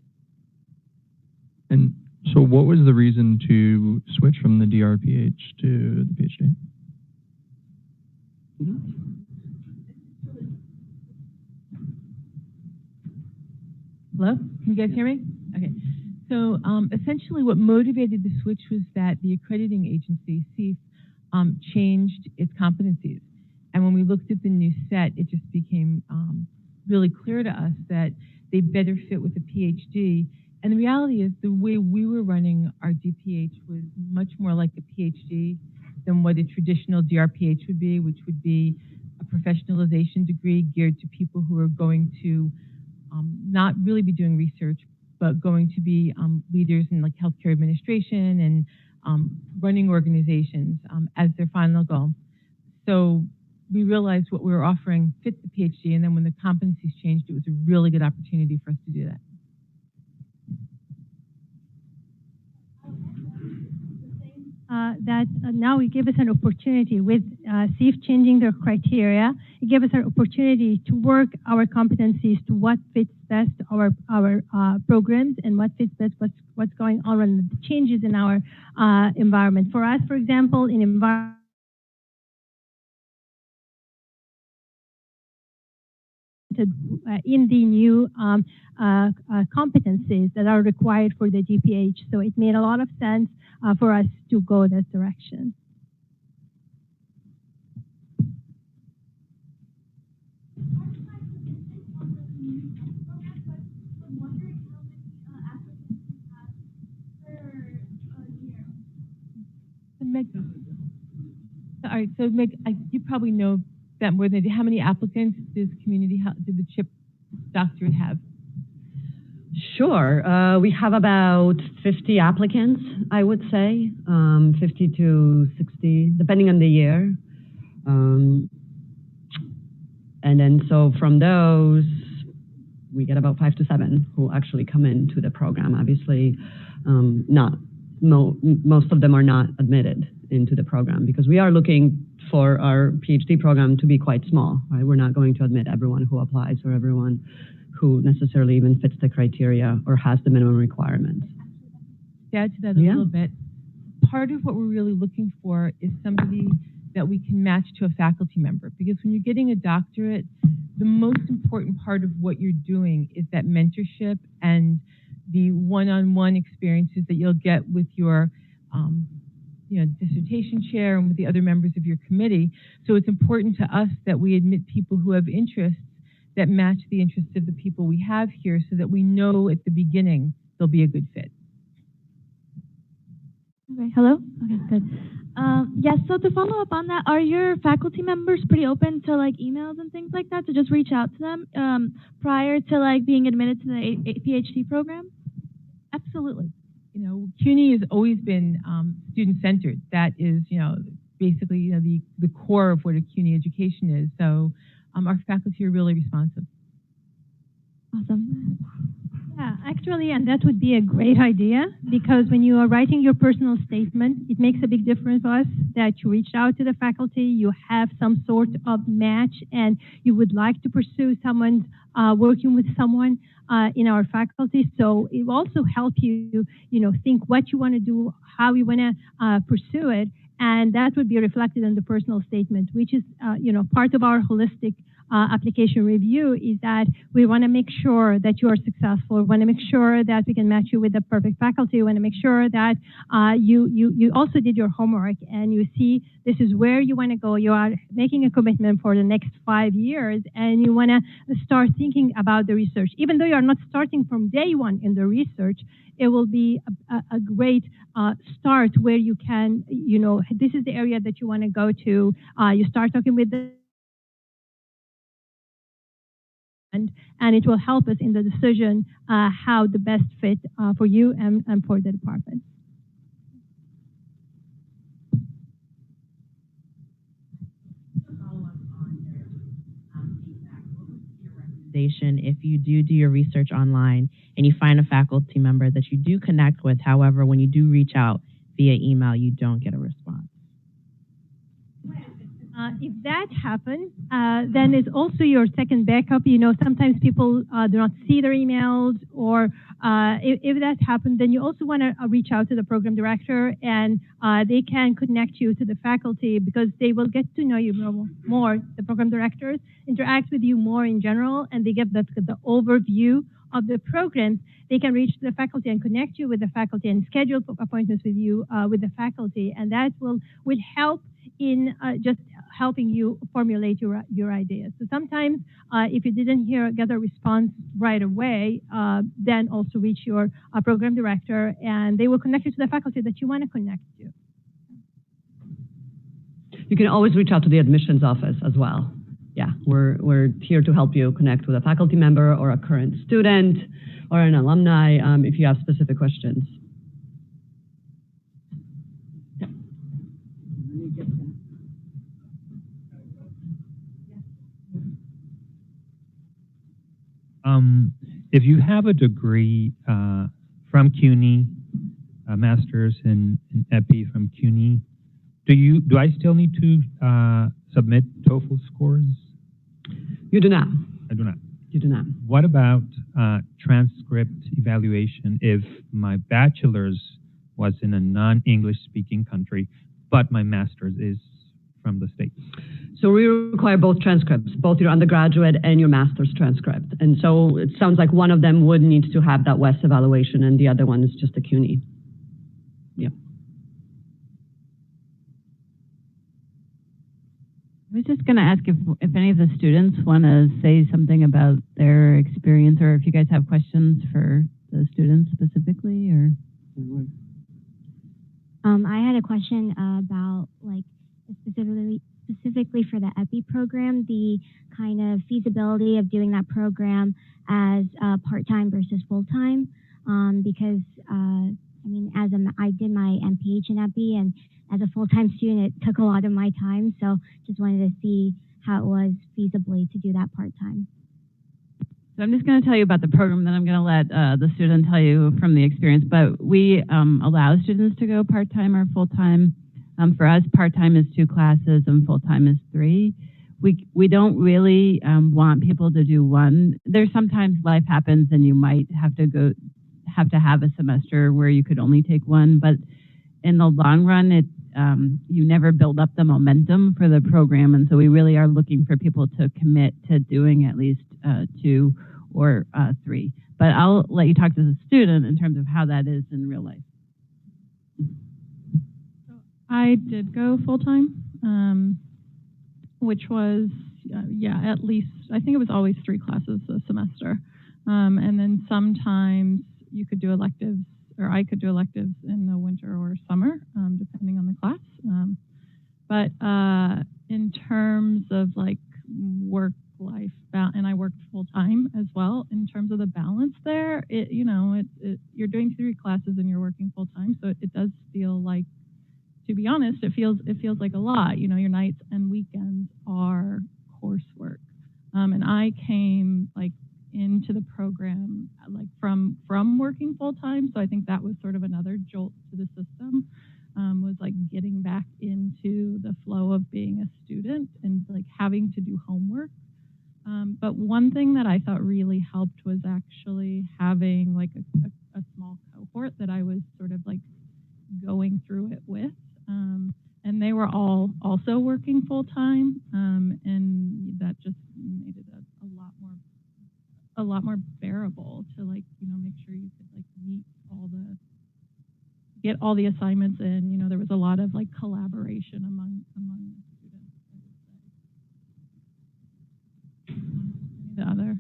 rate. And so what was the reason to switch from the DRPH to the PhD? Hello? Can you guys hear me? Okay. So essentially what motivated the switch was that the accrediting agency, CHHP, changed its competencies. And when we looked at the new set, it just became really clear to us that they better fit with a PhD. And the reality is the way we were running our DPH was much more like a PhD than what a traditional DRPH would be, which would be a professionalization degree geared to people who are going to not really be doing research, but going to be leaders in like healthcare administration and running organizations as their final goal. So we realized what we were offering fit the PhD, and then when the competencies changed, it was a really good opportunity for us to do that. Now it gave us an opportunity with CHHP changing their criteria. It gave us an opportunity to work our competencies to what fits best our programs and what fits best what's going on and the changes in our environment. For us, for example, in environment in the new competencies that are required for the DPH. So it made a lot of sense for us to go that direction. Meg, all right, so Meg, you probably know that more than how many applicants does did the CHIP doctorate have? Sure. We have about 50 applicants, I would say, 50 to 60, depending on the year. And then so from those, we get about 5 to 7 who actually come into the program. Obviously, most of them are not admitted into the program because we are looking for our PhD program to be quite small, right? We're not going to admit everyone who applies or everyone who necessarily even fits the criteria or has the minimum requirements. To add to that a little bit, part of what we're really looking for is somebody that we can match to a faculty member, because when you're getting a doctorate, the most important part of what you're doing is that mentorship and the one-on-one experiences that you'll get with your dissertation chair and with the other members of your committee. So it's important to us that we admit people who have interests that match the interests of the people we have here so that we know at the beginning they'll be a good fit. Okay, hello? Okay, good. Yes, so to follow up on that, are your faculty members pretty open to like emails and things like that, to just reach out to them prior to like being admitted to the PhD program? Absolutely. CUNY has always been student-centered. That is, basically, the core of what a CUNY education is. So our faculty are really responsive. Awesome. Yeah, actually, and that would be a great idea, because when you are writing your personal statement, it makes a big difference for us that you reached out to the faculty, you have some sort of match, and you would like to pursue someone, working with someone in our faculty. So it will also help you, think what you want to do, how you want to pursue it, and that would be reflected in the personal statement, which is, part of our holistic application review, is that we want to make sure that you are successful. We want to make sure that we can match you with the perfect faculty. We want to make sure that you also did your homework and you see this is where you want to go. You are making a commitment for the next 5 years, and you want to start thinking about the research. Even though you are not starting from day one in the research, it will be a great start where you can, this is the area that you want to go to. You start talking with the and it will help us in the decision how the best fit for you and for the department. If you do your research online and you find a faculty member that you do connect with, however, when you do reach out via email, you don't get a response. if that happens, then it's also your second backup. You know, sometimes people do not see their emails, or if that happens, then you also want to reach out to the program director, and they can connect you to the faculty, because they will get to know you more. The program directors interact with you more in general, and they get the overview of the programs. They can reach the faculty and connect you with the faculty and schedule appointments with you with the faculty, and that will help in just helping you formulate your ideas. So sometimes if you didn't get a response right away, then also reach your program director, and they will connect you to the faculty that you want to connect to. You can always reach out to the admissions office as well. Yeah, we're here to help you connect with a faculty member or a current student or an alumni if you have specific questions. If you have a degree from CUNY, a master's in EPI from CUNY, do I still need to submit TOEFL scores? You do not. I do not. You do not. What about transcript evaluation if my bachelor's was in a non-English speaking country, but my master's is from the States? So we require both transcripts, both your undergraduate and your master's transcript. And so it sounds like one of them would need to have that WES evaluation and the other one is just a CUNY. Yeah. I was just going to ask if any of the students want to say something about their experience, or if you guys have questions for the students specifically, or. I had a question about, like, specifically for the EPI program, the kind of feasibility of doing that program as part-time versus full-time, because I mean, I did my MPH in EPI, and as a full-time student, it took a lot of my time. So just wanted to see how it was feasibly to do that part-time. So I'm just going to tell you about the program, then I'm going to let the student tell you from the experience. But we allow students to go part-time or full-time. For us, part-time is 2 classes and full-time is 3. We don't really want people to do one. There's sometimes life happens and you might have to have a semester where you could only take one, but in the long run, you never build up the momentum for the program, and so we really are looking for people to commit to doing at least 2 or 3. But I'll let you talk to the student in terms of how that is in real life. I did go full-time, which was, at least, I think it was always 3 classes a semester. And then sometimes you could do electives, or I could do electives in the winter or summer, depending on the class. But in terms of like work-life balance, and I worked full-time as well, in terms of the balance there, you're doing 3 classes and you're working full-time, so it does feel like, to be honest, it feels like a lot. You know, your nights and weekends are coursework. And I came like into the program like from working full time, so I think that was sort of another jolt to the system. Was like getting back into the flow of being a student and like having to do homework. But one thing that I thought really helped was actually having like a small cohort that I was sort of like going through it with. And they were all also working full time, and that just made it a lot more bearable to like, make sure you could like get all the assignments in. There was a lot of like collaboration among the students. The other.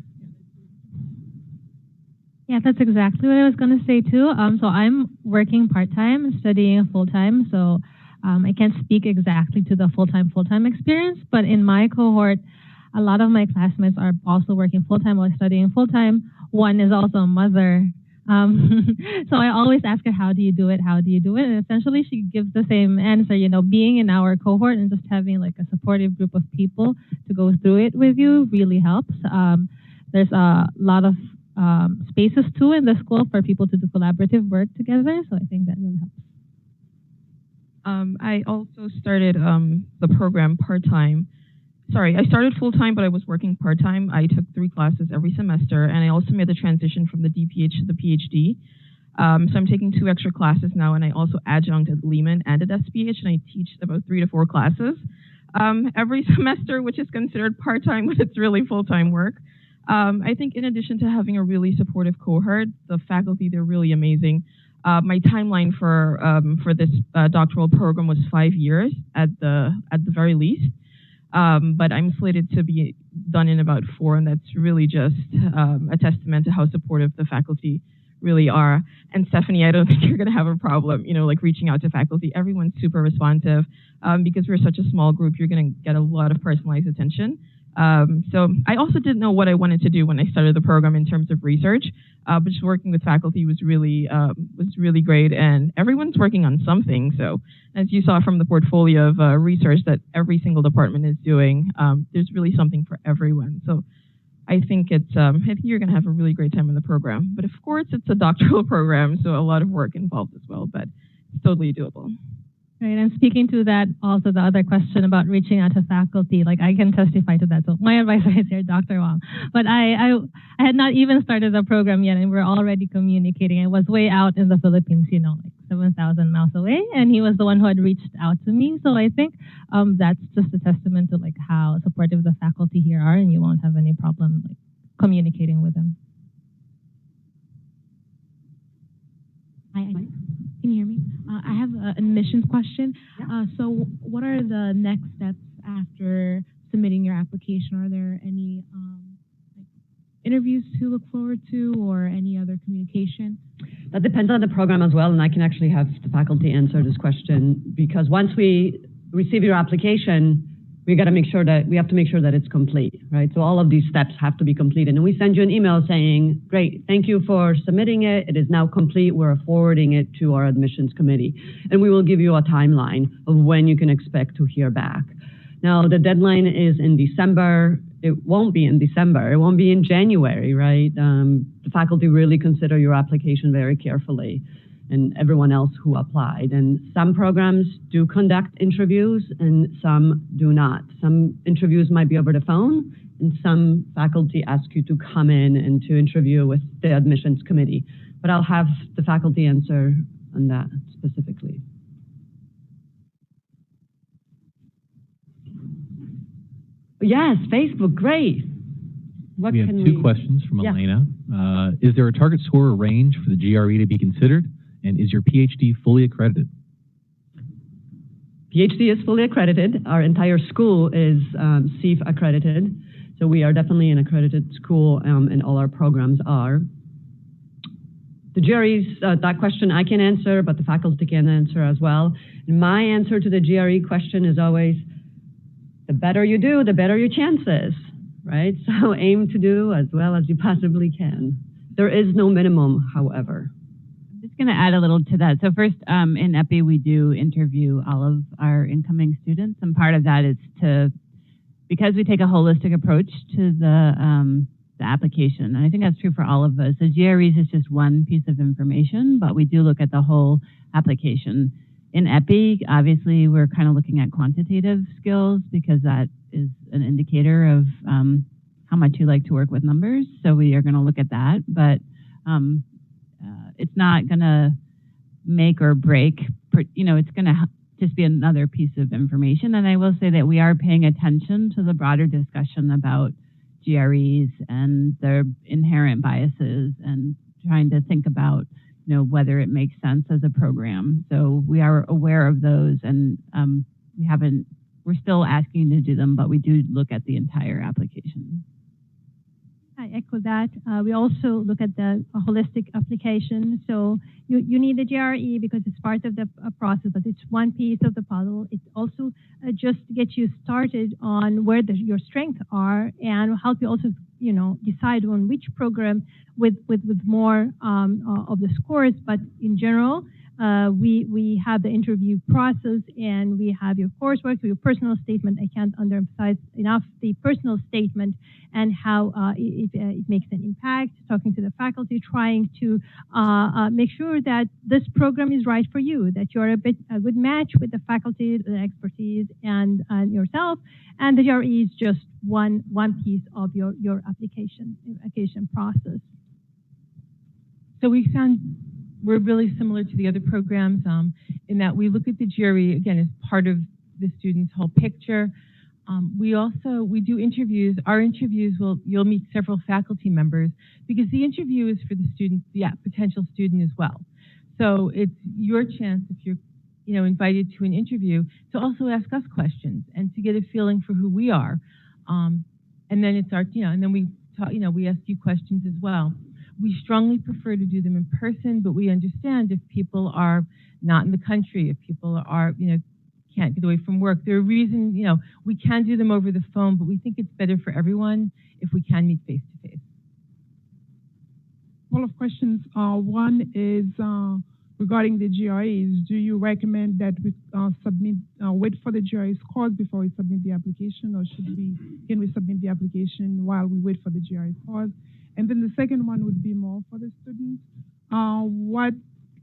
Yeah, that's exactly what I was going to say too. So I'm working part-time, studying full-time, so I can't speak exactly to the full-time experience, but in my cohort, a lot of my classmates are also working full-time or studying full-time. One is also a mother. So I always ask her, how do you do it? How do you do it? And essentially she gives the same answer, being in our cohort and just having like a supportive group of people to go through it with you really helps. There's a lot of spaces too in the school for people to do collaborative work together, so I think that really helps. I also started the program part-time. Sorry, I started full-time, but I was working part-time. I took 3 classes every semester, and I also made the transition from the DPH to the PhD. So I'm taking 2 extra classes now, and I also adjunct at Lehman and at SPH, and I teach about 3 to 4 classes every semester, which is considered part-time, but it's really full-time work. I think in addition to having a really supportive cohort, the faculty, they're really amazing. My timeline for this doctoral program was 5 years at the very least, but I'm slated to be done in about 4, and that's really just a testament to how supportive the faculty really are. And Stephanie, I don't think you're going to have a problem, like reaching out to faculty. Everyone's super responsive. Because we're such a small group, you're going to get a lot of personalized attention. So I also didn't know what I wanted to do when I started the program in terms of research, but just working with faculty was really great, and everyone's working on something. So as you saw from the portfolio of research that every single department is doing, there's really something for everyone. So I think I think you're going to have a really great time in the program. But of course, it's a doctoral program, so a lot of work involved as well, but it's totally doable. Right, and speaking to that, also the other question about reaching out to faculty, like I can testify to that. So my advisor is here, Dr. Wang. But I had not even started the program yet, and we're already communicating. I was way out in the Philippines, like 7,000 miles away, and he was the one who had reached out to me. So I think that's just a testament to like how supportive the faculty here are, and you won't have any problem like communicating with them. Hi. Can you hear me? I have an admissions question. Yeah. So what are the next steps after submitting your application? Are there any interviews to look forward to or any other communication? That depends on the program as well, and I can actually have the faculty answer this question, because once we receive your application, we have to make sure that it's complete, right? So all of these steps have to be completed. And we send you an email saying, great, thank you for submitting it. It is now complete. We're forwarding it to our admissions committee. And we will give you a timeline of when you can expect to hear back. Now, the deadline is in December. It won't be in December. It won't be in January, right? The faculty really consider your application very carefully, and everyone else who applied. And some programs do conduct interviews and some do not. Some interviews might be over the phone, and some faculty ask you to come in and to interview with the admissions committee. But I'll have the faculty answer on that specifically. Yes, Facebook, great. We have 2 questions from Elena. Is there a target score or range for the GRE to be considered? And is your PhD fully accredited? PhD is fully accredited. Our entire school is CEF accredited. So we are definitely an accredited school, and all our programs are. The GREs, that question I can answer, but the faculty can answer as well. And my answer to the GRE question is always, the better you do, the better your chances, right? So aim to do as well as you possibly can. There is no minimum, however. Just going to add a little to that. So first, in EPI, we do interview all of our incoming students, and part of that is because we take a holistic approach to the application. And I think that's true for all of us. So GREs is just one piece of information, but we do look at the whole application. In EPI, obviously, we're kind of looking at quantitative skills because that is an indicator of how much you like to work with numbers. So we are going to look at that, but it's not going to make or break, it's going to just be another piece of information. And I will say that we are paying attention to the broader discussion about GREs and their inherent biases and trying to think about, whether it makes sense as a program. So we are aware of those, and we're still asking to do them, but we do look at the entire application. I echo that. We also look at the holistic application. So you need the GRE because it's part of the process, but it's one piece of the puzzle. It's also just to get you started on where your strengths are and help you also, decide on which program with more of the scores. But in general, We have the interview process, and we have your coursework, your personal statement. I can't underemphasize enough the personal statement and how it makes an impact, talking to the faculty, trying to make sure that this program is right for you, that you're a good match with the faculty, the expertise, and yourself, and the GRE is just one piece of your application process. So we're really similar to the other programs in that we look at the GRE, again, as part of the student's whole picture. We do interviews. Our interviews, you'll meet several faculty members because the interview is for the student, the potential student as well. So it's your chance, if you're invited to an interview, to also ask us questions and to get a feeling for who we are. And then it's our, and then we talk, we ask you questions as well. We strongly prefer to do them in person, but we understand if people are not in the country, if people are, can't get away from work. There are reasons, we can do them over the phone, but we think it's better for everyone if we can meet face to face. A couple of questions. One is regarding the GREs. Do you recommend that we wait for the GRE scores before we submit the application, or can we submit the application while we wait for the GRE scores? And then the second one would be more for the students. What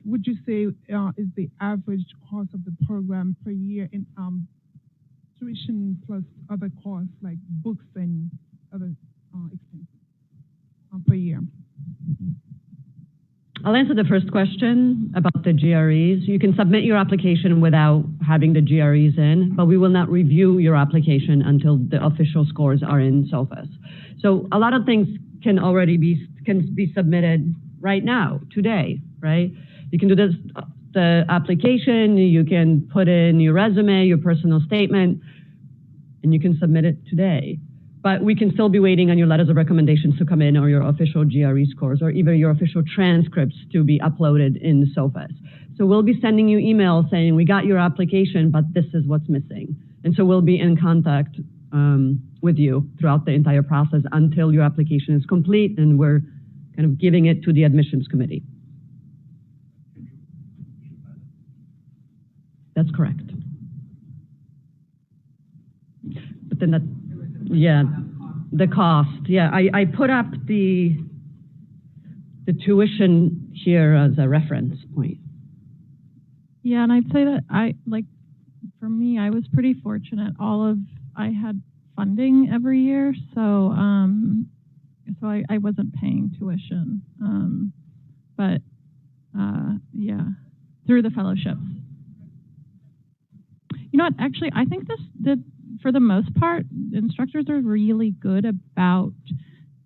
would you say is the average cost of the program per year in tuition plus other costs like books and other expenses per year? I'll answer the first question about the GREs. You can submit your application without having the GREs in, but we will not review your application until the official scores are in SOFAS. So a lot of things can be submitted right now, today, right? You can do the application, you can put in your resume, your personal statement, and you can submit it today. But we can still be waiting on your letters of recommendations to come in, or your official GRE scores, or even your official transcripts to be uploaded in SOFAS. So we'll be sending you emails saying, we got your application, but this is what's missing. And so we'll be in contact with you throughout the entire process until your application is complete and we're kind of giving it to the admissions committee. That's correct. But then the cost. Yeah, I put up the tuition here as a reference point. Yeah, and I'd say that for me, I was pretty fortunate. I had funding every year, so I wasn't paying tuition. But yeah, through the fellowships. You know what? Actually, I think for the most part, instructors are really good about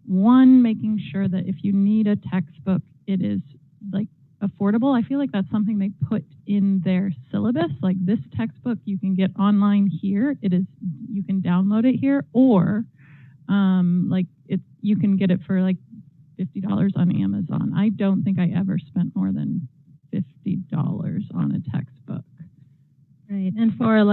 making sure that if you need a textbook, it is affordable. I feel like that's something they put in their syllabus. Like, this textbook you can get online here. You can download it here, or you can get it for $50 on Amazon. I don't think I ever spent more than $50 on a textbook. Right, and for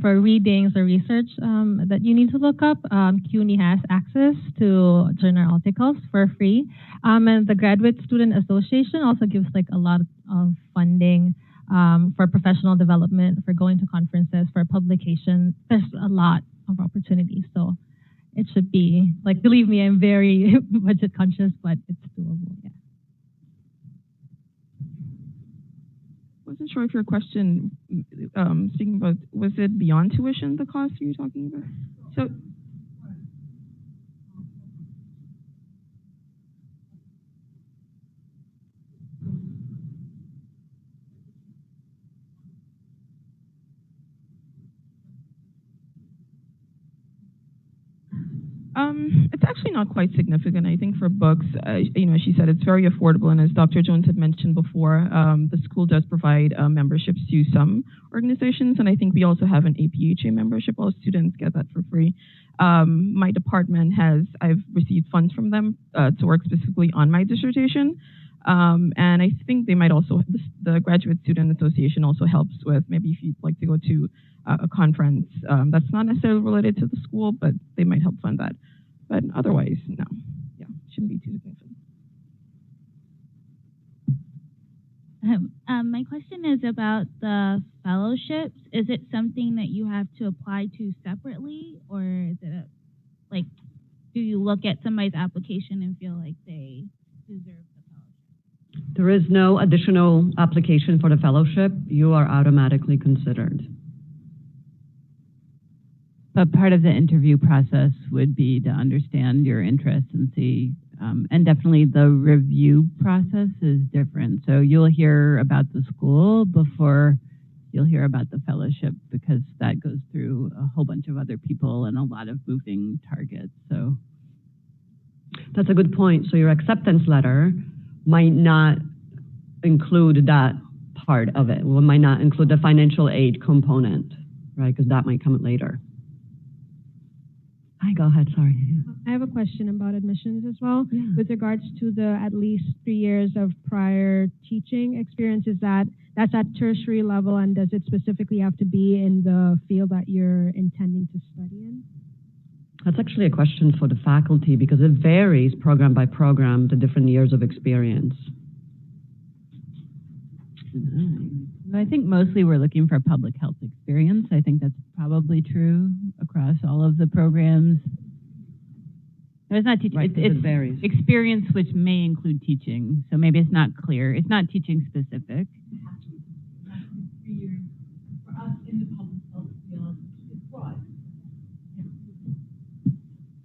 for readings or research that you need to look up, CUNY has access to journal articles for free. And the Graduate Student Association also gives a lot of funding for professional development, for going to conferences, for publication. There's a lot of opportunities. So it should be, believe me, I'm very budget conscious, but it's doable, yeah. Wasn't sure if your question, speaking about, was it beyond tuition, the cost you were talking about? So, it's actually not quite significant. I think for books, she said it's very affordable, and as Dr. Jones had mentioned before, the school does provide memberships to some organizations, and I think we also have an APHA membership. All students get that for free. My department I've received funds from them to work specifically on my dissertation, and I think they might also, the Graduate Student Association also helps with, maybe if you'd like to go to a conference that's not necessarily related to the school, but they might help fund that. But otherwise, no. Yeah, shouldn't be too significant. My question is about the fellowships. Is it something that you have to apply to separately, or is it like, do you look at somebody's application and feel like they deserve the fellowship? There is no additional application for the fellowship. You are automatically considered. But part of the interview process would be to understand your interests and see, and definitely the review process is different. So you'll hear about the school before you'll hear about the fellowship, because that goes through a whole bunch of other people and a lot of moving targets. So that's a good point. So your acceptance letter might not include that part of it. Well, it might not include the financial aid component, right? Because that might come later. Hi, go ahead, sorry. I have a question about admissions as well. Yeah. With regards to the at least 3 years of prior teaching experience, that's at tertiary level, and does it specifically have to be in the field that you're intending to study in? That's actually a question for the faculty, because it varies program by program, the different years of experience. I think mostly we're looking for public health experience. I think that's probably true across all of the programs. No, it's not teaching. Right, it's it varies. Experience, which may include teaching. So maybe it's not clear. It's not teaching specific. 3 years for us in the public health field is broad.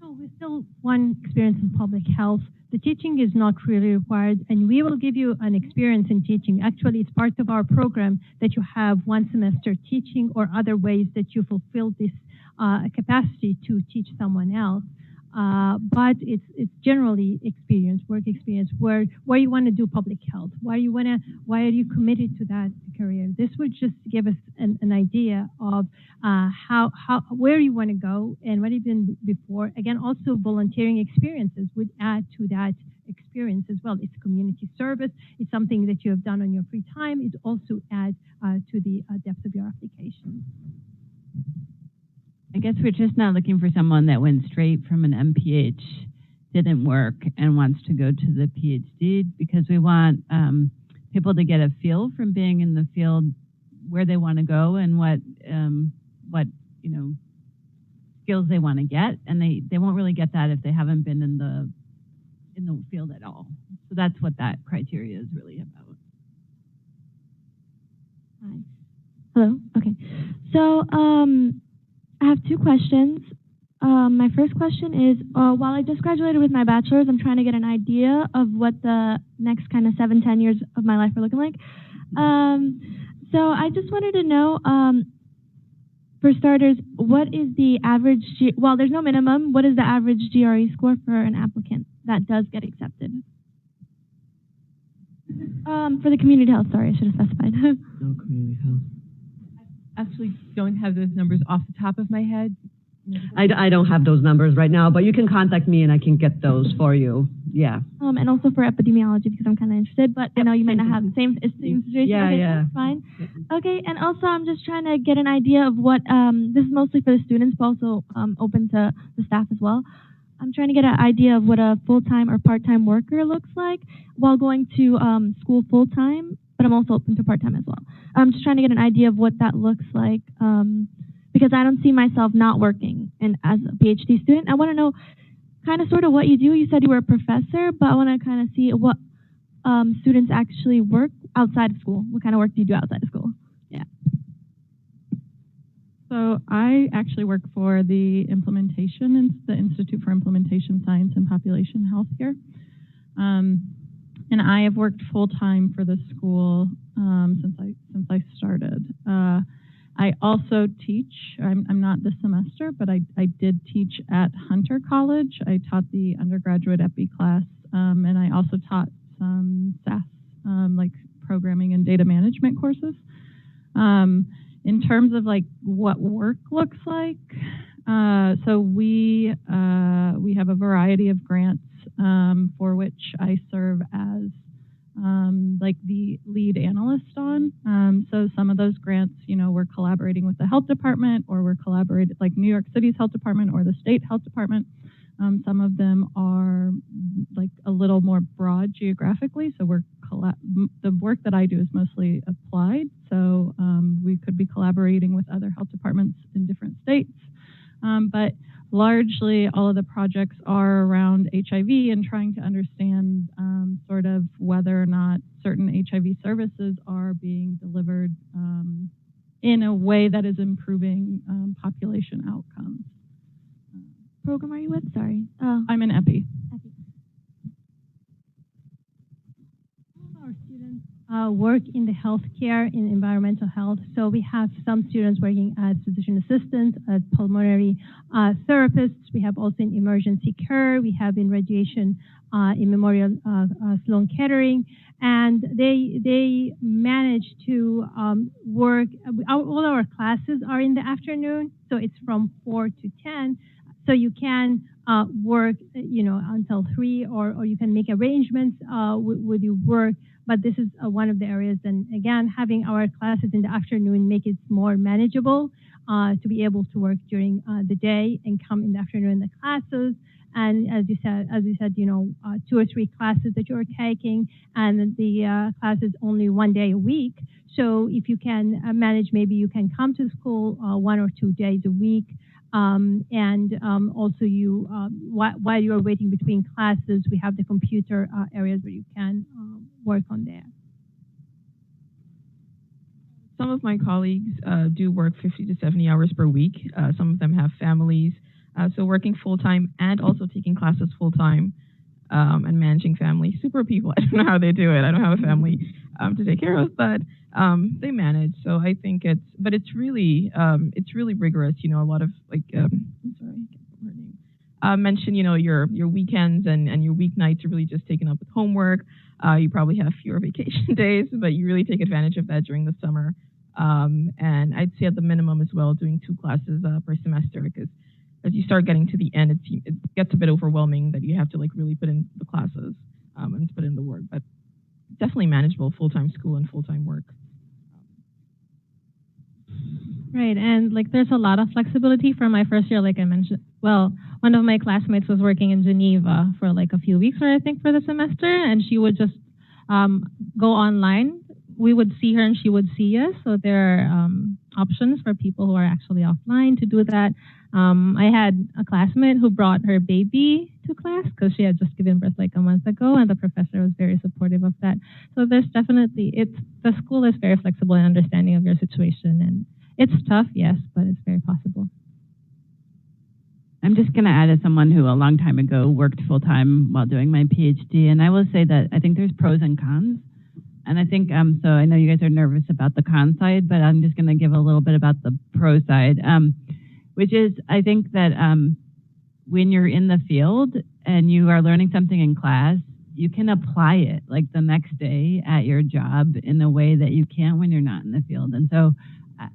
So we still want experience in public health. The teaching is not really required, and we will give you an experience in teaching. Actually, it's part of our program that you have 1 semester teaching or other ways that you fulfill this capacity to teach someone else. But it's generally experience, work experience, where you want to do public health, why are you committed to that career. This would just give us an idea of where you want to go and what you've been before. Again, also volunteering experiences would add to that experience as well. It's community service. It's something that you have done on your free time. It also adds to the depth of your application. I guess we're just not looking for someone that went straight from an MPH, didn't work, and wants to go to the PhD, because we want people to get a feel from being in the field where they want to go and what skills they want to get, and they won't really get that if they haven't been in the field at all. So that's what that criteria is really about. Hi. Hello. Okay. So I have 2 questions. My first question is, while I just graduated with my bachelor's, I'm trying to get an idea of what the next kind of 7-10 years of my life are looking like. So I just wanted to know, for starters, what is the average, well, there's no minimum, what is the average GRE score for an applicant that does get accepted? For the community health, sorry, I should have specified. No, community health. Actually don't have those numbers off the top of my head. I don't have those numbers right now, but you can contact me and I can get those for you. Yeah. And also for epidemiology, because I'm kind of interested, but I know you might not have the same situation. Yeah, okay, yeah. That's fine. Okay, and also I'm just trying to get an idea of what, this is mostly for the students, but also open to the staff as well. I'm trying to get an idea of what a full-time or part-time worker looks like while going to school full-time, but I'm also open to part-time as well. I'm just trying to get an idea of what that looks like, because I don't see myself not working and as a PhD student. I want to know kind of sort of what you do. You said you were a professor, but I want to kind of see what students actually work outside of school. What kind of work do you do outside of school? Yeah. So I actually work for the the Institute for Implementation Science and Population Health here. And I have worked full-time for the school since I started. I also teach. I'm not this semester, but I did teach at Hunter College. I taught the undergraduate EPI class, and I also taught some SAS, like programming and data management courses. In terms of like what work looks like, so we have a variety of grants for which I serve as like the lead analyst on. So some of those grants, we're collaborating with the health department, or we're collaborating like New York City's health department or the state health department. Some of them are like a little more broad geographically, so we're the work that I do is mostly applied, so we could be collaborating with other health departments in different states. But largely, all of the projects are around HIV and trying to understand sort of whether or not certain HIV services are being delivered in a way that is improving population outcomes. Program are you with? Sorry. I'm in EPI. Our students work in the healthcare, in environmental health. So we have some students working as physician assistants, as pulmonary therapists. We have also in emergency care. We have in radiation in Memorial Sloan Kettering. And they manage to work. All our classes are in the afternoon, so it's from 4 to 10. So you can work, until 3, or you can make arrangements with your work. But this is one of the areas. And again, having our classes in the afternoon make it more manageable to be able to work during the day and come in the afternoon in the classes. And as you said, 2 or 3 classes that you're taking, and the class is only 1 day a week. So if you can manage, maybe you can come to school 1 or 2 days a week. Also while you're waiting between classes, we have the computer areas where you can work on there. Some of my colleagues do work 50 to 70 hours per week. Some of them have families. So working full-time and also taking classes full-time and managing family. Super people. I don't know how they do it. I don't have a family to take care of, but they manage. So I think it's really rigorous. A lot of mention, your weekends and your weeknights are really just taken up with homework. You probably have fewer vacation days, but you really take advantage of that during the summer. And I'd say at the minimum as well, doing 2 classes per semester, because as you start getting to the end, it gets a bit overwhelming that you have to really put in the classes and put in the work. But definitely manageable, full-time school and full-time work. Right, and there's a lot of flexibility for my first year, like I mentioned. Well, one of my classmates was working in Geneva for a few weeks, or I think for the semester, and she would just go online. We would see her and she would see us. So there are options for people who are actually offline to do that. I had a classmate who brought her baby to class because she had just given birth a month ago, and the professor was very supportive of that. So there's definitely, the school is very flexible and understanding of your situation, and it's tough, yes, but it's very possible. I'm just going to add as someone who a long time ago worked full-time while doing my PhD, and I will say that I think there's pros and cons. And I think, so I know you guys are nervous about the con side, but I'm just going to give a little bit about the pro side, which is I think that when you're in the field and you are learning something in class, you can apply it the next day at your job in a way that you can't when you're not in the field. And so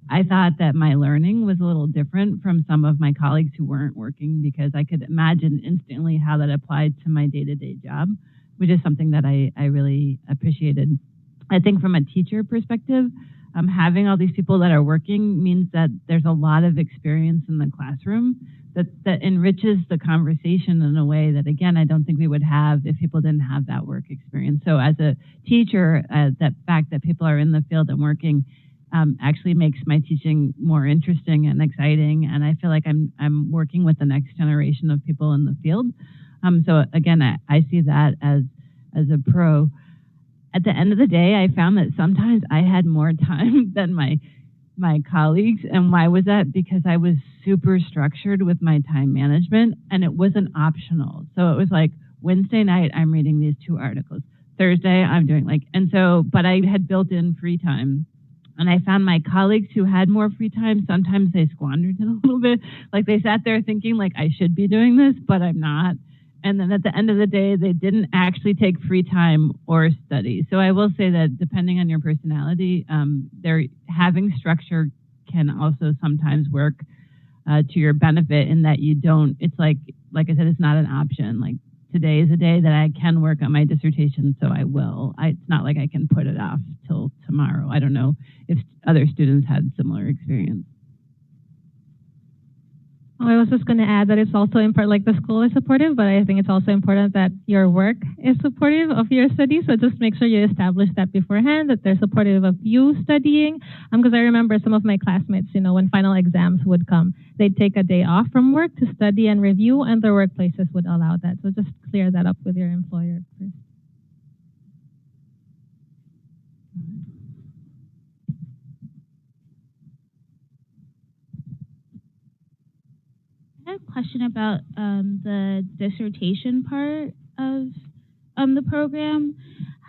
I thought that my learning was a little different from some of my colleagues who weren't working, because I could imagine instantly how that applied to my day-to-day job, which is something that I really appreciated. I think from a teacher perspective, having all these people that are working means that there's a lot of experience in the classroom that enriches the conversation in a way that, again, I don't think we would have if people didn't have that work experience. So as a teacher, that fact that people are in the field and working actually makes my teaching more interesting and exciting. And I feel like I'm working with the next generation of people in the field. So again, I see that as a pro. At the end of the day, I found that sometimes I had more time than my colleagues. And why was that? Because I was super structured with my time management, and it wasn't optional. So it was Wednesday night, I'm reading these 2 articles. Thursday, I'm doing but I had built in free time. And I found my colleagues who had more free time, sometimes they squandered it a little bit. They sat there thinking I should be doing this, but I'm not. And then at the end of the day, they didn't actually take free time or study. So I will say that depending on your personality, having structure can also sometimes work to your benefit, in that you don't, it's like I said, it's not an option. Today is a day that I can work on my dissertation, so I will. It's not like I can put it off till tomorrow. I don't know if other students had similar experience. I was just going to add that it's also important, like the school is supportive, but I think it's also important that your work is supportive of your studies. So just make sure you establish that beforehand, that they're supportive of you studying. Because I remember some of my classmates, you know, when final exams would come, they'd take a day off from work to study and review, and their workplaces would allow that. So just clear that up with your employer first. I have a question about the dissertation part of the program.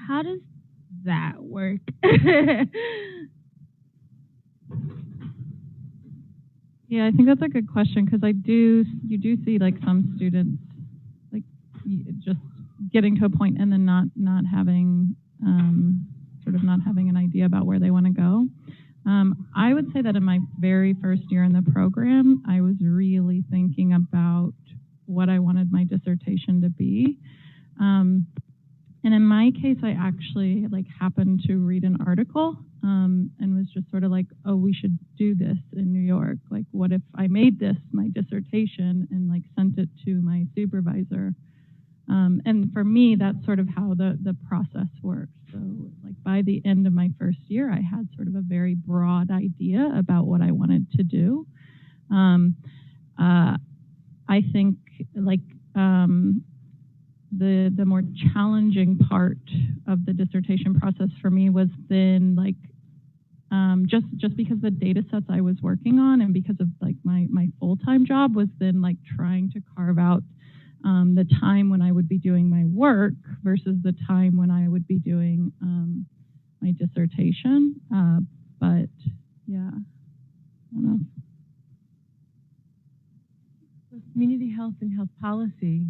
How does that work? Yeah, I think that's a good question because you do see like some students like just getting to a point and then not having not having an idea about where they want to go. I would say that in my very first year in the program, I was really thinking about what I wanted my dissertation to be. And in my case, I actually like happened to read an article and was just sort of like, oh, we should do this in New York. Like, what if I made this my dissertation and like sent it to my supervisor? And for me, that's sort of how the process works. So like by the end of my first year, I had sort of a very broad idea about what I wanted to do. I think like the more challenging part of the dissertation process for me was then like just because the data sets I was working on and because of like my full-time job was then like trying to carve out the time when I would be doing my work versus the time when I would be doing my dissertation. But yeah, I don't know. Community health and health policy.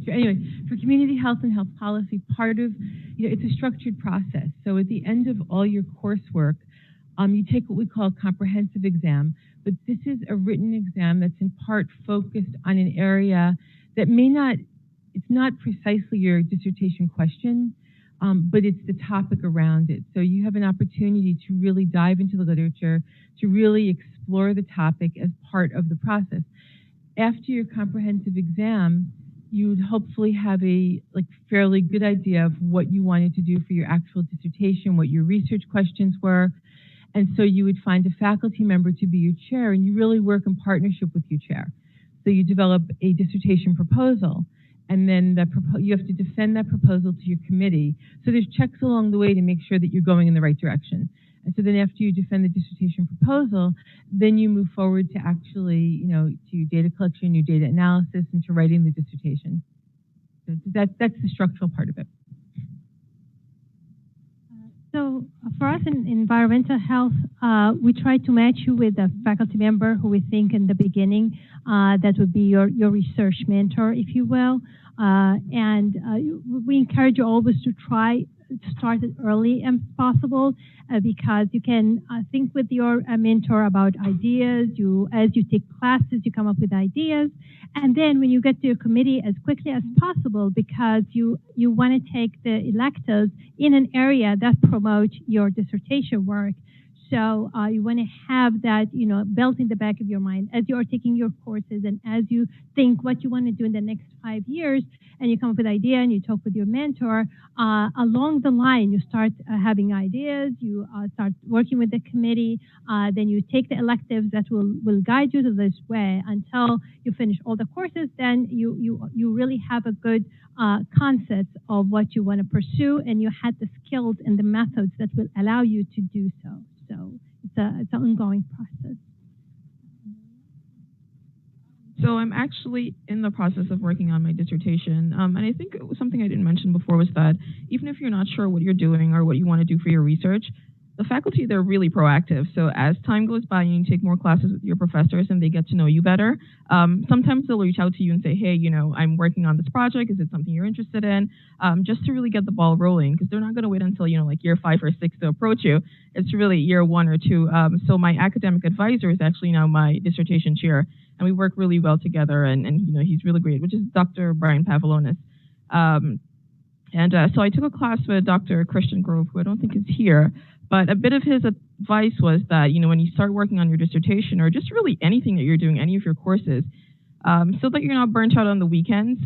Anyway, for community health and health policy, part of, it's a structured process. So at the end of all your coursework, you take what we call a comprehensive exam, but this is a written exam that's in part focused on an area that it's not precisely your dissertation question, but it's the topic around it. So you have an opportunity to really dive into the literature, to really explore the topic as part of the process. After your comprehensive exam, you would hopefully have a fairly good idea of what you wanted to do for your actual dissertation, what your research questions were. And so you would find a faculty member to be your chair, and you really work in partnership with your chair. So you develop a dissertation proposal, and then you have to defend that proposal to your committee. So there's checks along the way to make sure that you're going in the right direction. And so then after you defend the dissertation proposal, then you move forward to actually, to data collection, your data analysis, and to writing the dissertation. So that's the structural part of it. So for us in environmental health, we try to match you with a faculty member who we think in the beginning that would be your research mentor, if you will. And we encourage you always to try to start as early as possible because you can think with your mentor about ideas. As you take classes, you come up with ideas. And then when you get to your committee as quickly as possible because you want to take the electives in an area that promotes your dissertation work. So you want to have that, built in the back of your mind as you are taking your courses and as you think what you want to do in the next 5 years and you come up with an idea and you talk with your mentor, along the line you start having ideas, you start working with the committee, then you take the electives that will guide you to this way until you finish all the courses, then you really have a good concept of what you want to pursue and you had the skills and the methods that will allow you to do so. So it's an ongoing process. So I'm actually in the process of working on my dissertation. And I think something I didn't mention before was that even if you're not sure what you're doing or what you want to do for your research, the faculty, they're really proactive. So as time goes by and you take more classes with your professors and they get to know you better, sometimes they'll reach out to you and say, hey, I'm working on this project. Is it something you're interested in? Just to really get the ball rolling, because they're not going to wait until, year 5 or 6 to approach you. It's really year 1 or 2. So my academic advisor is actually now my dissertation chair, and we work really well together, and he's really great, which is Dr. Brian Pavlonis. So I took a class with Dr. Christian Grove, who I don't think is here, But a bit of his advice was that, when you start working on your dissertation or just really anything that you're doing, any of your courses, so that you're not burnt out on the weekends,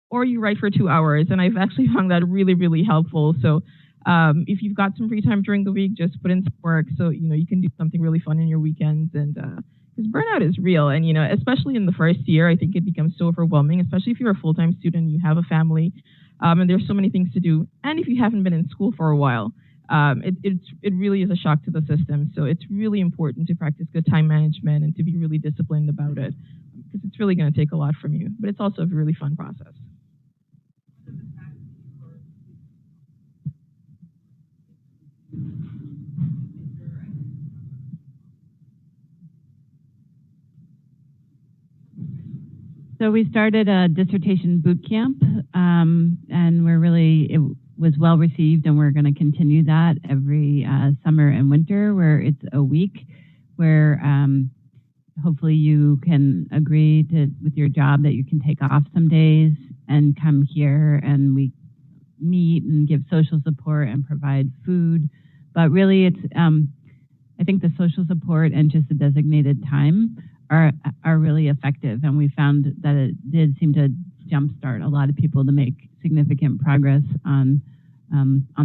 or you write for 2 hours. And I've actually found that really, really helpful. So if you've got some free time during the week, just put in some work so, you can do something really fun in your weekends. And because burnout is real. And, especially in the first year, I think it becomes so overwhelming, especially if you're a full-time student, you have a family, and there's so many things to do. And if you haven't been in school for a while, it really is a shock to the system. So it's really important to practice good time management and to be really disciplined about it, because it's really going to take a lot from you. But it's also a really fun process. So we started a dissertation boot camp, and it was well received, and we're going to continue that every summer and winter, where it's a week where hopefully you can agree with your job that you can take off some days and come here, and we meet and give social support and provide food. But really it's, I think the social support and just the designated time are really effective, and we found that it did seem to jumpstart a lot of people to make significant progress on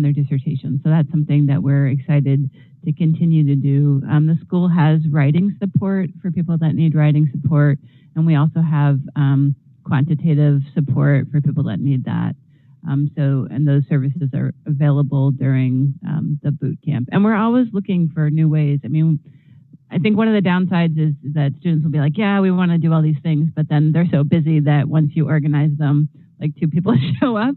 their dissertation. So that's something that we're excited to continue to do. The school has writing support for people that need writing support, and we also have quantitative support for people that need that. And those services are available during the boot camp. And we're always looking for new ways. I mean, I think one of the downsides is that students will be like, yeah, we want to do all these things, but then they're so busy that once you organize them, like 2 people show up.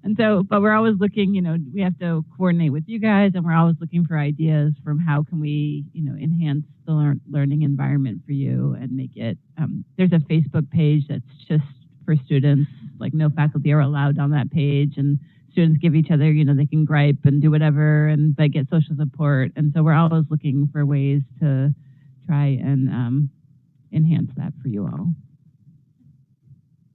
And so, but we're always looking, we have to coordinate with you guys, and we're always looking for ideas from how can we, enhance the learning environment for you and make it, there's a Facebook page that's just for students, like no faculty are allowed on that page, and students give each other, they can gripe and do whatever, and they get social support. And so we're always looking for ways to try and enhance that for you all.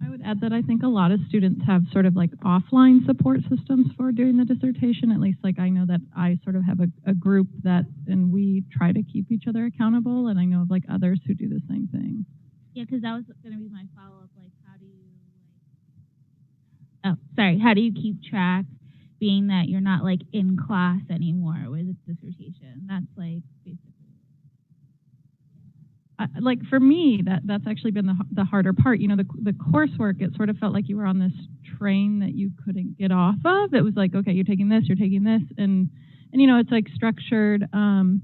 I would add that I think a lot of students have sort of like offline support systems for doing the dissertation. At least like I know that I sort of have a group that, and we try to keep each other accountable. And I know of like others who do the same thing. Yeah, because that was going to be my follow-up. Like, how do you keep track, being that you're not like in class anymore with a dissertation? That's like basically. Like for me, that's actually been the harder part. The coursework, it sort of felt like you were on this train that you couldn't get off of. It was like, okay, you're taking this, and it's like structured. And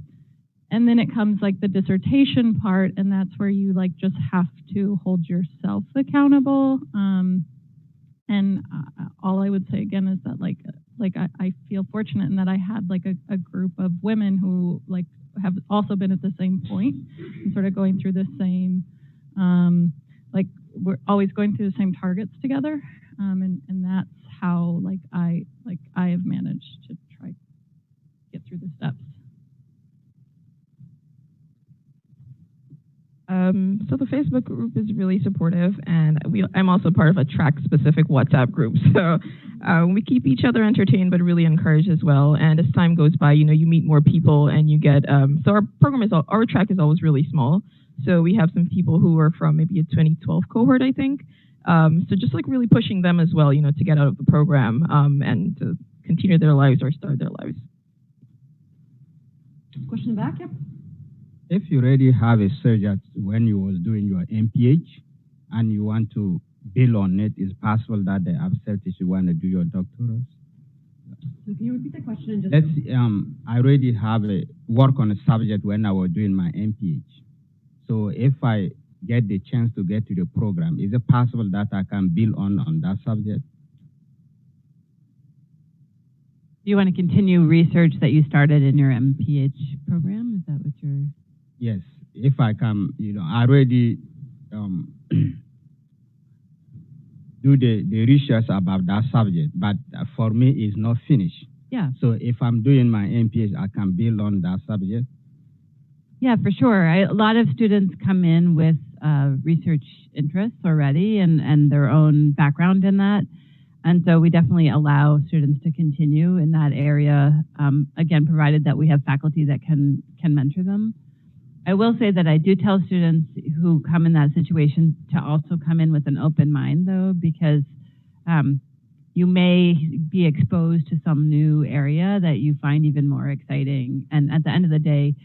then it comes like the dissertation part, and that's where you like just have to hold yourself accountable. And all I would say again is that I feel fortunate in that I had like a group of women who like have also been at the same point and sort of going through the same, we're always going through the same targets together. And that's how I have managed to try get through the steps. So the Facebook group is really supportive, and I'm also part of a track-specific WhatsApp group. So we keep each other entertained, but really encouraged as well. And as time goes by, you meet more people, and you get. So our track is always really small. So we have some people who are from maybe a 2012 cohort, I think. So just like really pushing them as well, to get out of the program and to continue their lives or start their lives. Question in the back, yep. If you already have a subject when you was doing your MPH and you want to build on it, is possible that they accept if you want to do your doctoral? So can you repeat the question? I already have a work on a subject when I was doing my MPH. So if I get the chance to get to the program, is it possible that I can build on that subject? Do you want to continue research that you started in your MPH program? Is that what you're... Yes, if I can, I already do the research about that subject, but for me, it's not finished. Yeah. So if I'm doing my MPH, I can build on that subject. Yeah, for sure. A lot of students come in with research interests already and their own background in that. And so we definitely allow students to continue in that area, again, provided that we have faculty that can mentor them. I will say that I do tell students who come in that situation to also come in with an open mind, though, because you may be exposed to some new area that you find even more exciting. And at the end of the day,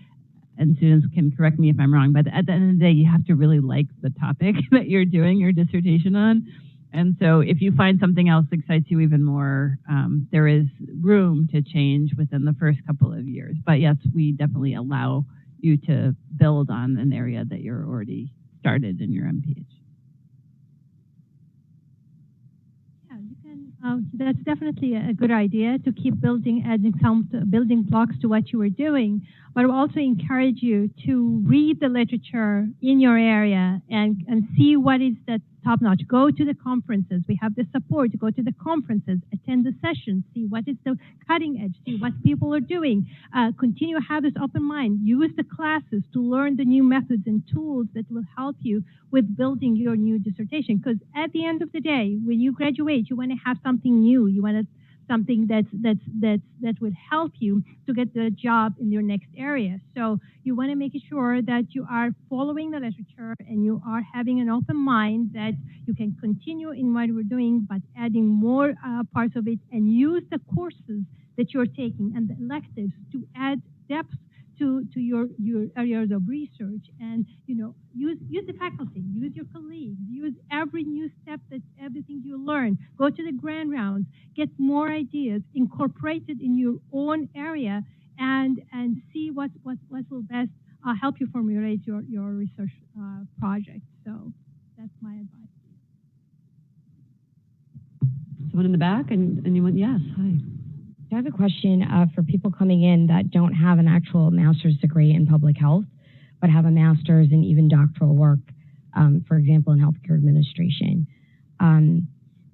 and students can correct me if I'm wrong, but at the end of the day, you have to really like the topic that you're doing your dissertation on. And so if you find something else excites you even more, there is room to change within the first couple of years. But yes, we definitely allow you to build on an area that you're already started in your MPH. Yeah, you can. That's definitely a good idea to keep adding some building blocks to what you were doing. But I will also encourage you to read the literature in your area and see what is the top notch. Go to the conferences. We have the support to go to the conferences, attend the sessions, see what is the cutting edge, see what people are doing. Continue to have this open mind. Use the classes to learn the new methods and tools that will help you with building your new dissertation. Because at the end of the day, when you graduate, you want to have something new. You want something that would help you to get the job in your next area. So you want to make sure that you are following the literature and you are having an open mind that you can continue in what we're doing, but adding more parts of it and use the courses that you're taking and the electives to add depth to your areas of research. And use the faculty, use your colleagues, use every new step, everything you learn. Go to the grand rounds, get more ideas, incorporate it in your own area, and see what will best help you formulate your research project. So that's my advice. Someone in the back, and anyone? Yes, hi. I have a question for people coming in that don't have an actual master's degree in public health, but have a master's in even doctoral work, for example, in healthcare administration.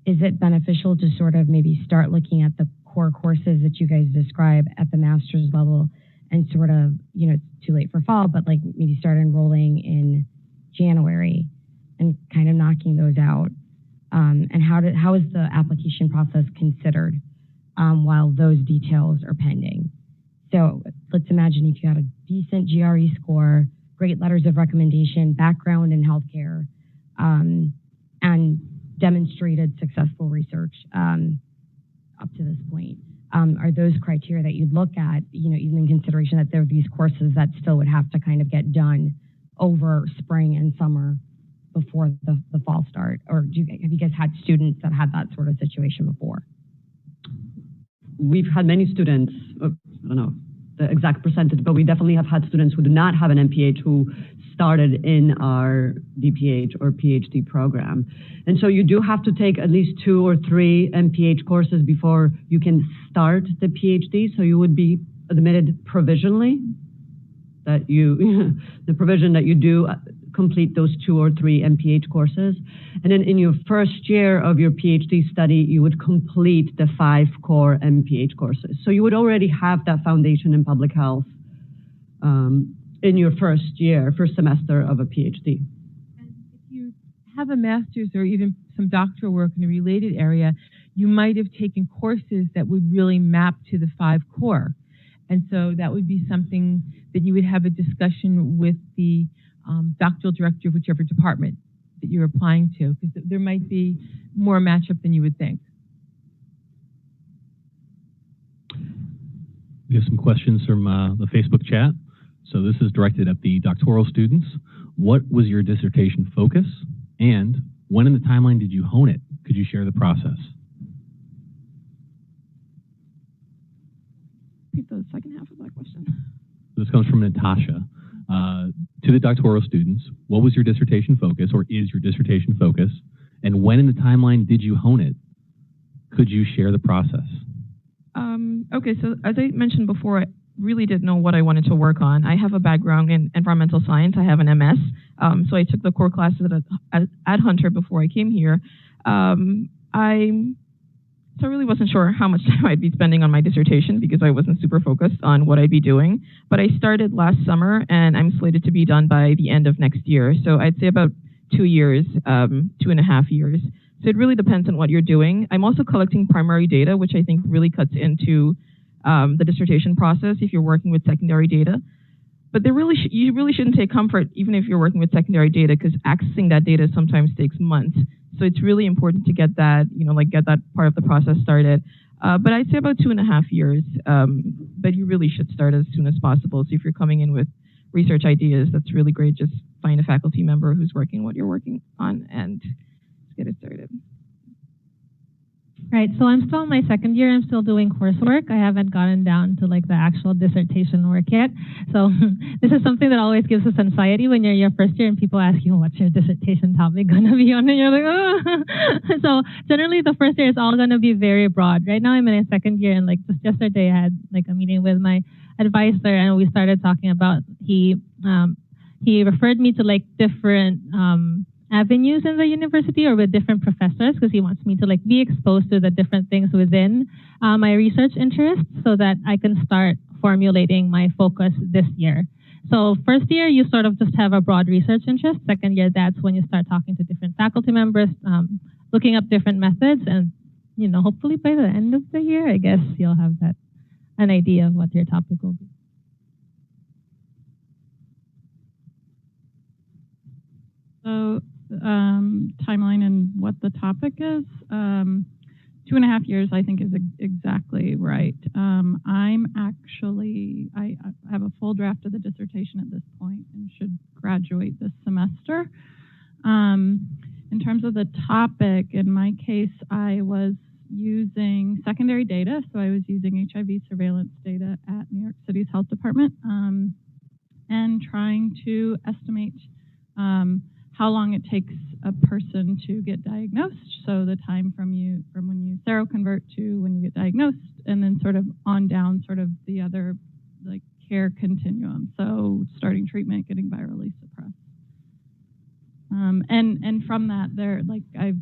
Is it beneficial to sort of maybe start looking at the core courses that you guys describe at the master's level and sort of, it's too late for fall, but like maybe start enrolling in January and kind of knocking those out? And how is the application process considered while those details are pending? So let's imagine if you had a decent GRE score, great letters of recommendation, background in healthcare, and demonstrated successful research up to this point. Are those criteria that you'd look at, even in consideration that there are these courses that still would have to kind of get done over spring and summer before the fall start? Or have you guys had students that had that sort of situation before? We've had many students, I don't know the exact percentage, but we definitely have had students who do not have an MPH who started in our DPH or PhD program. And so you do have to take at least 2 or 3 MPH courses before you can start the PhD. So you would be admitted provisionally, that the provision that you do complete those 2 or 3 MPH courses. And then in your first year of your PhD study, you would complete the 5 core MPH courses. So you would already have that foundation in public health in your first semester of a PhD. And if you have a master's or even some doctoral work in a related area, you might have taken courses that would really map to the 5 core. And so that would be something that you would have a discussion with the doctoral director of whichever department that you're applying to, because there might be more matchup than you would think. We have some questions from the Facebook chat. So this is directed at the doctoral students. What was your dissertation focus? And when in the timeline did you hone it? Could you share the process? Repeat the second half of that question. This comes from Natasha. To the doctoral students, what was your dissertation focus, or is your dissertation focus? And when in the timeline did you hone it? Could you share the process? Okay, so as I mentioned before, I really didn't know what I wanted to work on. I have a background in environmental science. I have an MS. So I took the core classes at Hunter before I came here. So I really wasn't sure how much time I'd be spending on my dissertation because I wasn't super focused on what I'd be doing. But I started last summer and I'm slated to be done by the end of next year. So I'd say about 2 years, 2.5 years. So it really depends on what you're doing. I'm also collecting primary data, which I think really cuts into the dissertation process if you're working with secondary data. But you really shouldn't take comfort even if you're working with secondary data, because accessing that data sometimes takes months. So it's really important to get that, get that part of the process started. But I'd say about 2.5 years. But you really should start as soon as possible. So if you're coming in with research ideas, that's really great. Just find a faculty member who's working what you're working on and get it started. Right, so I'm still in my second year. I'm still doing coursework. I haven't gotten down to like the actual dissertation work yet. So this is something that always gives us anxiety when you're in your first year and people ask you, what's your dissertation topic going to be on? And you're like, oh. So generally the first year is all going to be very broad. Right now I'm in a second year, and like just yesterday I had like a meeting with my advisor and we started talking about, he referred me to like different avenues in the university or with different professors, because he wants me to like be exposed to the different things within my research interests so that I can start formulating my focus this year. So first year, you sort of just have a broad research interest. Second year, that's when you start talking to different faculty members, looking up different methods, and hopefully by the end of the year, I guess you'll have an idea of what your topic will be. So timeline and what the topic is. 2.5 years, I think, is exactly right. I have a full draft of the dissertation at this point and should graduate this semester. In terms of the topic, in my case, I was using secondary data. So I was using HIV surveillance data at New York City's health department and trying to estimate how long it takes a person to get diagnosed. So the time from when you seroconvert to when you get diagnosed, and then sort of on down sort of the other like care continuum. So starting treatment, getting virally suppressed. And from that, I've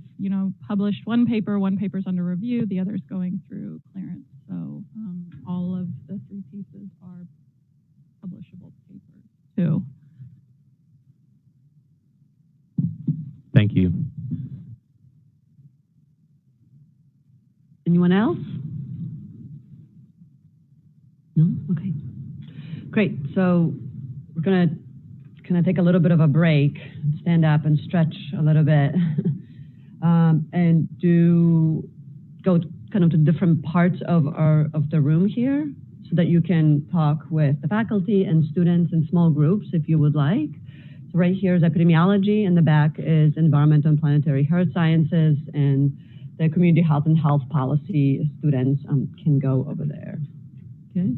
published one paper's under review, the other's going through clearance. So all of the 3 pieces are publishable papers too. Thank you. Anyone else? No? Okay. Great. So we're going to kind of take a little bit of a break, stand up and stretch a little bit, and go kind of to different parts of the room here so that you can talk with the faculty and students in small groups if you would like. So right here is epidemiology, in the back is environmental and planetary health sciences, and the community health and health policy students can go over there. Okay.